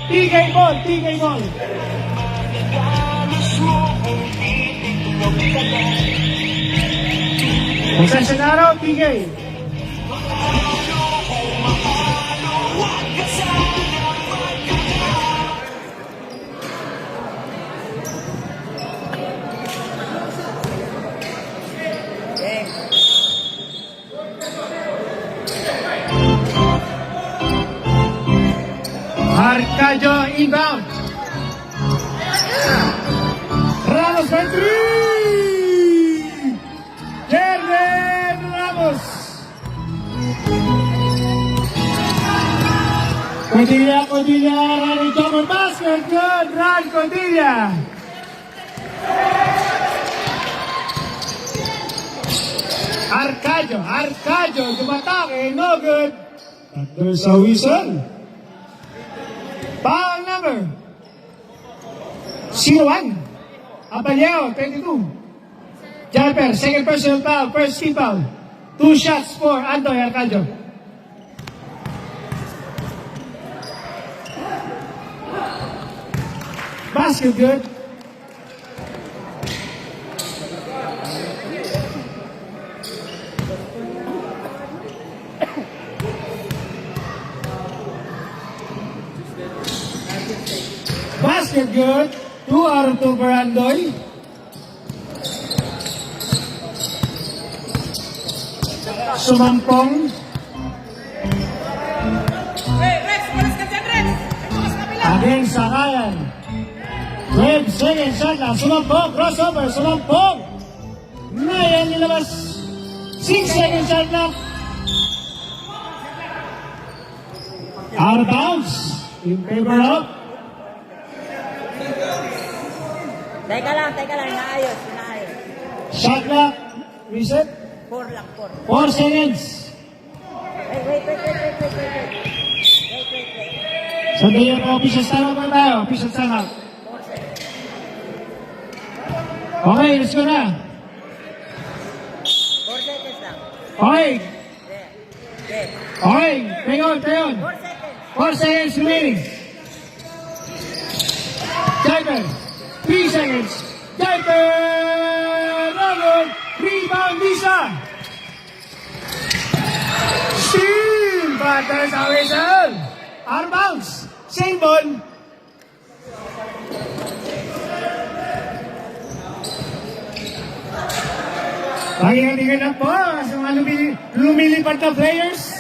TK ball, TK ball. Possession araw, TK. Arcadio inbound. Ramos for 3. Jerry Ramos. Cordilla, running double basket. Good run, Cordilla. Arcadio, tumatake, no good. But there's a whistle. Foul number 01. Apaleo, 22. Jumper, second personal foul, first team foul. 2 shots for Antoy Arcadio. Basket good. Basket good. 2 out of 2 for Andoy. Sumampong. Again, Sakayan. 12 seconds shot lang. Sumampong. Crossover. Sumampong. Ngayon nilabas. 6 seconds shot lang. Out of bounds. In favor of. Teka lang, inaayos. Shot clock. Reset. 4 lang, 4. 4 seconds. Wait. Sabihin po, official time out tayo. Official time out. Okay, let's go na. 4 seconds lang. Okay. Okay. Okay, tayo. 4 seconds. 4 seconds remaining. Jaiper, 3 seconds. Jaiper, no good. Rebound, Lisa. Steal, but there's a whistle. Out of bounds. Same ball. Pagingan-ingan na po sa mga lumilipad na players.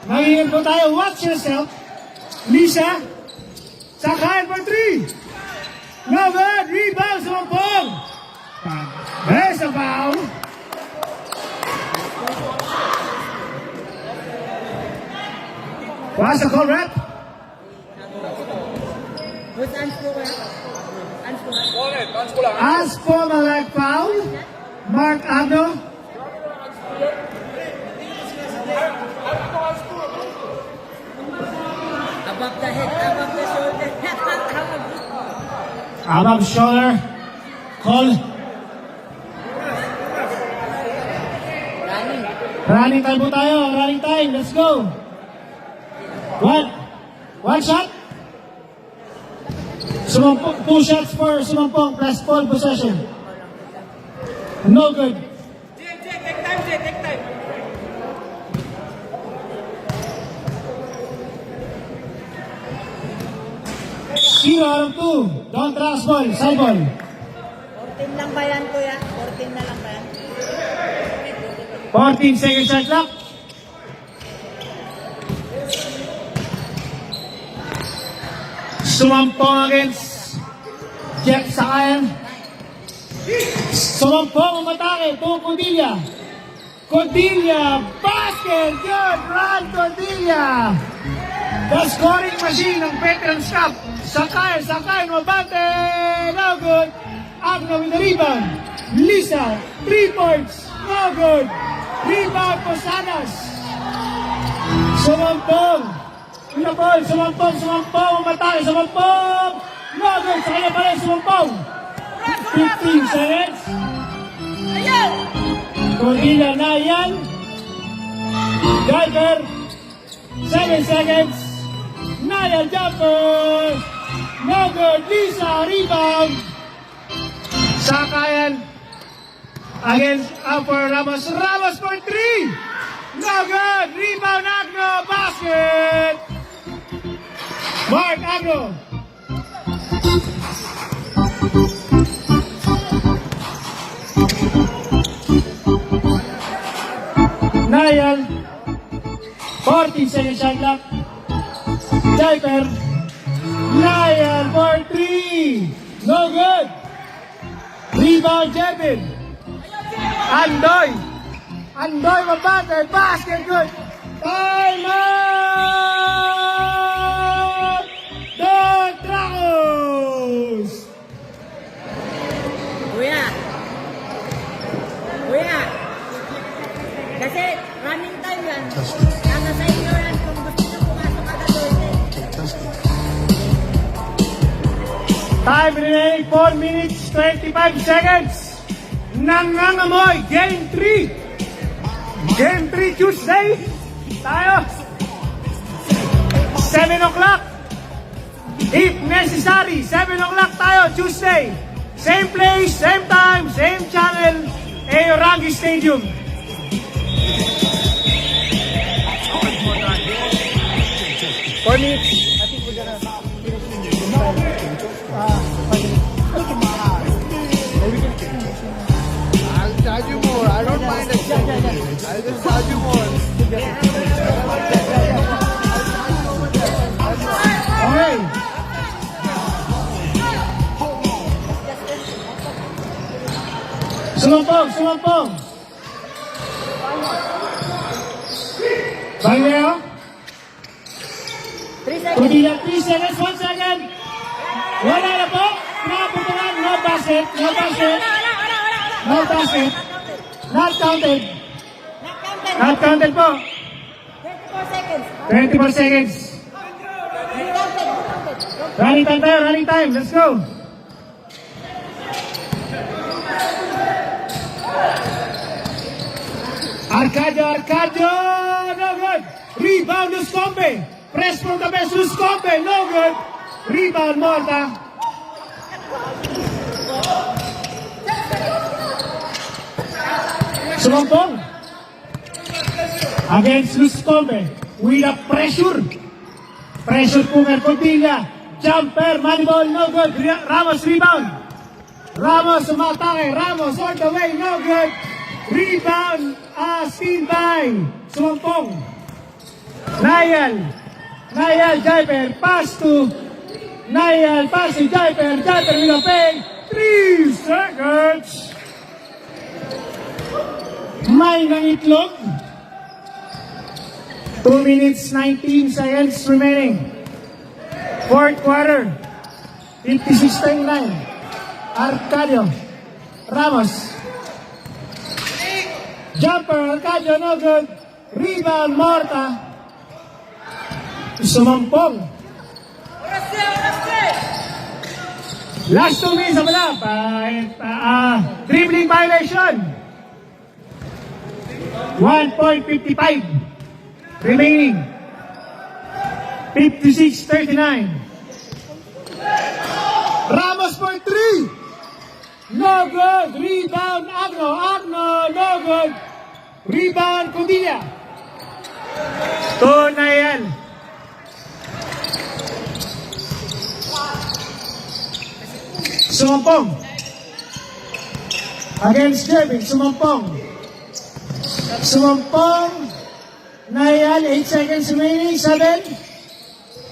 Pagingan po tayo. Watch yourself. Lisa. Sakayan for 3. No good. Rebound sa Mampong. There's a foul. What's the call, rep? Who's Anspo ka? Anspo ka? Bakit? Touch ko lang. As for the leg foul, Mark Abdo. Above the head, above the shoulder. Above shoulder. Call. Running. Running time po tayo. Running time. Let's go. One shot. Sumampong. 2 shots for Sumampong plus ball possession. No good. Take time. 0 out of 2. Don't trust ball. Side ball. 14 lang ba yan, kuya? 14 na lang ba yan? 14 seconds shot clock. Sumampong against Jeff Sakayan. Sumampong umatake to Codilla. Codilla, basket, good run Codilla. The scoring machine ng Veterans Cup. Sakayan, mabante, no good. Agna with the rebound. Lisa, 3 points, no good. Rebound Posadas. Sumampong. Una ball, Sumampong, umatake, Sumampong. No good, sa kanya pa rin, Sumampong. 15 seconds. Cordilla na yan. Jumper. 7 seconds. Naya jumper. No good. Lisa, rebound. Sakayan. Against Upper Ramos. Ramos for 3. No good. Rebound Agno. Basket. Mark Agno. Nayal, 14 seconds shot clock. Jaiper, Nayal for 3. No good. Rebound Jebin. Andoy mabate. Basket good. Time out! The Dragons! Kuya! Kasi running time yan. Nasa sa inyo yan kung gusto nyo pumasok agad doon eh. Time remaining 4 minutes 25 seconds. Nangangamoy, Game 3. Game 3 Tuesday. Tayo. 7 o'clock. If necessary, 7 o'clock tayo Tuesday. Same place, same time, same channel. Rangi Stadium. I'll charge you more. I don't mind extending. I'll just charge you more. Okay. Sumampong. Bangleo. 3 seconds. Codilla, 3 seconds, 1 second. Wala na po. Naputulan, no basket. Not counted. Not counted po. 24 seconds. 24 seconds. Recounted. Running time tayo, running time. Let's go. Arcadio, no good. Rebound, Luscombe. Press from the best, Luscombe, no good. Rebound, Morta. Sumampong. Against Luscombe. With a pressure. Pressure Pumer, Cordilla. Jumper, Manibol, no good. Ramos, rebound. Ramos, umatake. Ramos, all the way, no good. Rebound, steal by Sumampong. Nayal, Jaiper, pass to Nayal, pass to Jaiper with a fake. 3 seconds. May nangitlog. 2 minutes, 19 seconds remaining. Fourth quarter. 56-9. Arcadio. Ramos. Jumper, Arcadio, no good. Rebound, Morta. Sumampong. Last 2 minutes na pala. Dribbling violation. 1.55 remaining. 56-39. Ramos for 3. No good. Rebound, Agno, no good. Rebound, Codilla. To na yan. Sumampong. Against Jervin, Sumampong. Sumampong. Nayal, 8 seconds remaining. 7.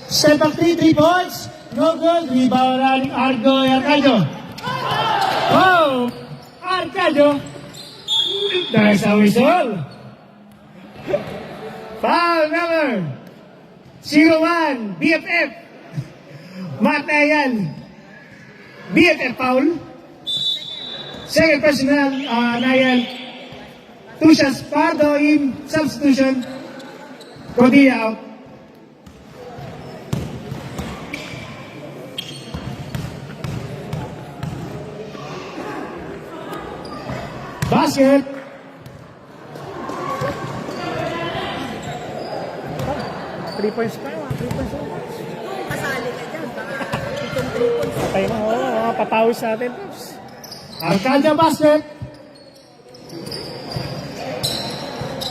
Step back 3 points. No good. Rebound, Arcadio. Oh, Arcadio. There's a whistle. Foul number 01, BFF. Matt Nayal. BFF foul. Second personal, Nayal. 2 shots, Pardo in substitution. Codilla out. Basket. Kasali ka dyan. Itong 3 points. Patay mo, mga patawis natin. Arcadia basket.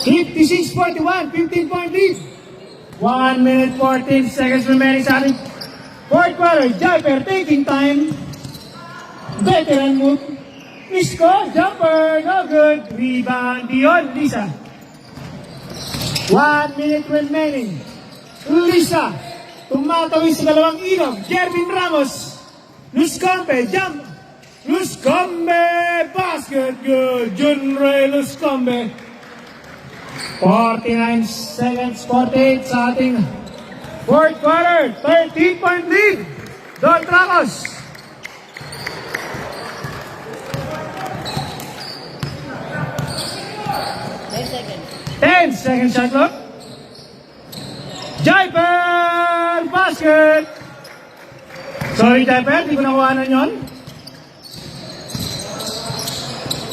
56-41, 15-point lead. 1 minute 14 seconds remaining sa ating fourth quarter. Jumper taking time. Veteran move. Isco, jumper, no good. Rebound, Dion, Lisa. 1 minute remaining. Lisa, tumatawid sa dalawang ilog. Jervin Ramos. Luscombe, jump. Luscombe, basket, good. Junrey Luscombe. 49 seconds, 48 sa ating fourth quarter. 13-point lead. Don Ramos. 10 seconds shot clock. Jaiper! Basket! Sorry, Jaiper, di ko nakuhanan yun.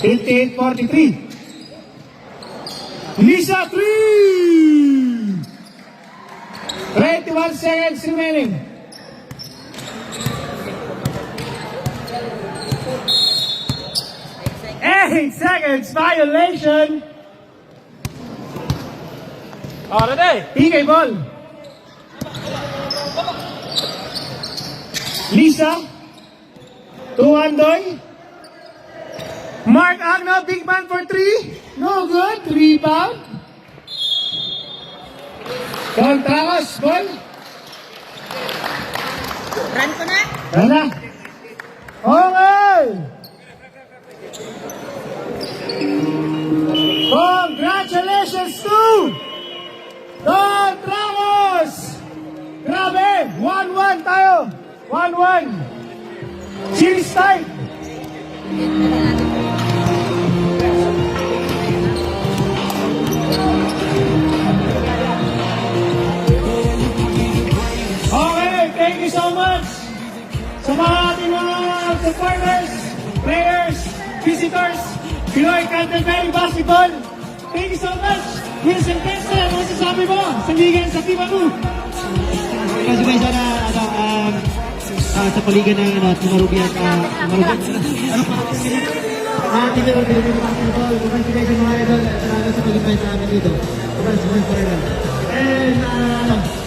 58-43. Lisa 3! 21 seconds remaining. Eight seconds violation. PK ball. Lisa. Tuandoy. Mark Agno, big man for 3. No good. Rebound. Contracos, ball. Run ko na. Rana. Okay. Congratulations to Don Ramos. Grabe. 1-1 tayo. 1-1. Series time. so much sa mga ating mga supporters, players, visitors, Pinoy Canterbury Basketball. Thank you so much. Wilson Pesta, ano masasabi mo sa ligan sa Team Anu? Kasi may sana sa paligan ng Marubian, Tingnan ko din yung basketball. Congratulations mga idol. Salamat sa pag-invite sa amin dito. Congratulations forever. And,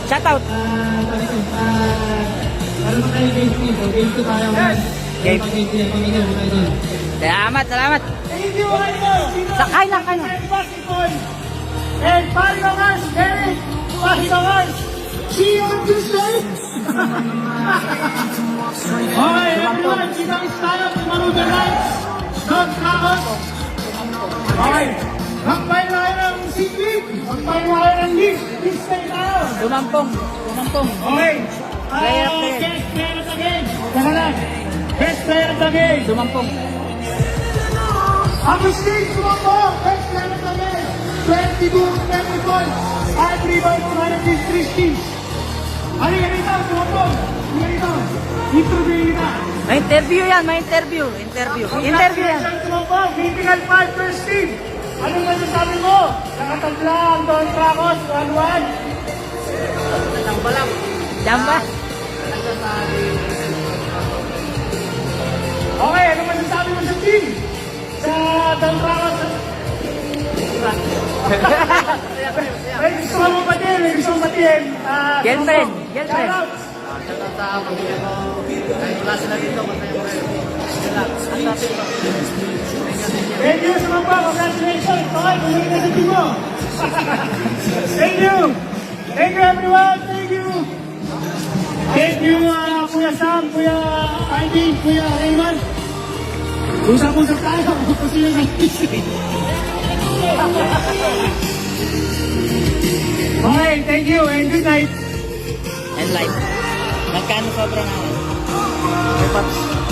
Shout out. sabi ko, ano ba tayo game 2? So, game 2 tayo. Game 2 yan, pamilya mga idol. Salamat. Thank you, Idol! Sakay lang ka na. Basketball! And Parigangars, Eric Parigangars! See you on Tuesday! Okay, everyone, sinakis tayo sa Marugan Lights! Don't Kakos! Okay, magpahin na kayo ng seat. Magpahin na kayo ng lift. Please stay tayo. Dumampong. Okay. Player of the game. Best player of the game. Saka na. Best player of the game. Dumampong. Agustin Sumambo, best player of the game. 22 points. 5 rebounds, 103 steals. Halika rito, Sumambo. Halika rito. Interview kita. May interview yan. Interview yan. Congratulations, Sumambo. Critical 5 first team. Anong masasabi mo? Nakatagla ang Don Tracos, 1-1. Jamba. Okay, ano masasabi mo sa team? Sa Don Tracos? May gusto mo batiin, may gusto mo batiin. Girlfriend. Shoutouts. Thank you sa mga congratulations. Okay, bumalik na sa team mo. Thank you. Thank you everyone. Thank you. Thank you Kuya Sam, Kuya Ivy, Kuya Raymond. Usap-usap tayo. Kung sino yung okay, thank you and good night. And live. Magkano sobrang Pops?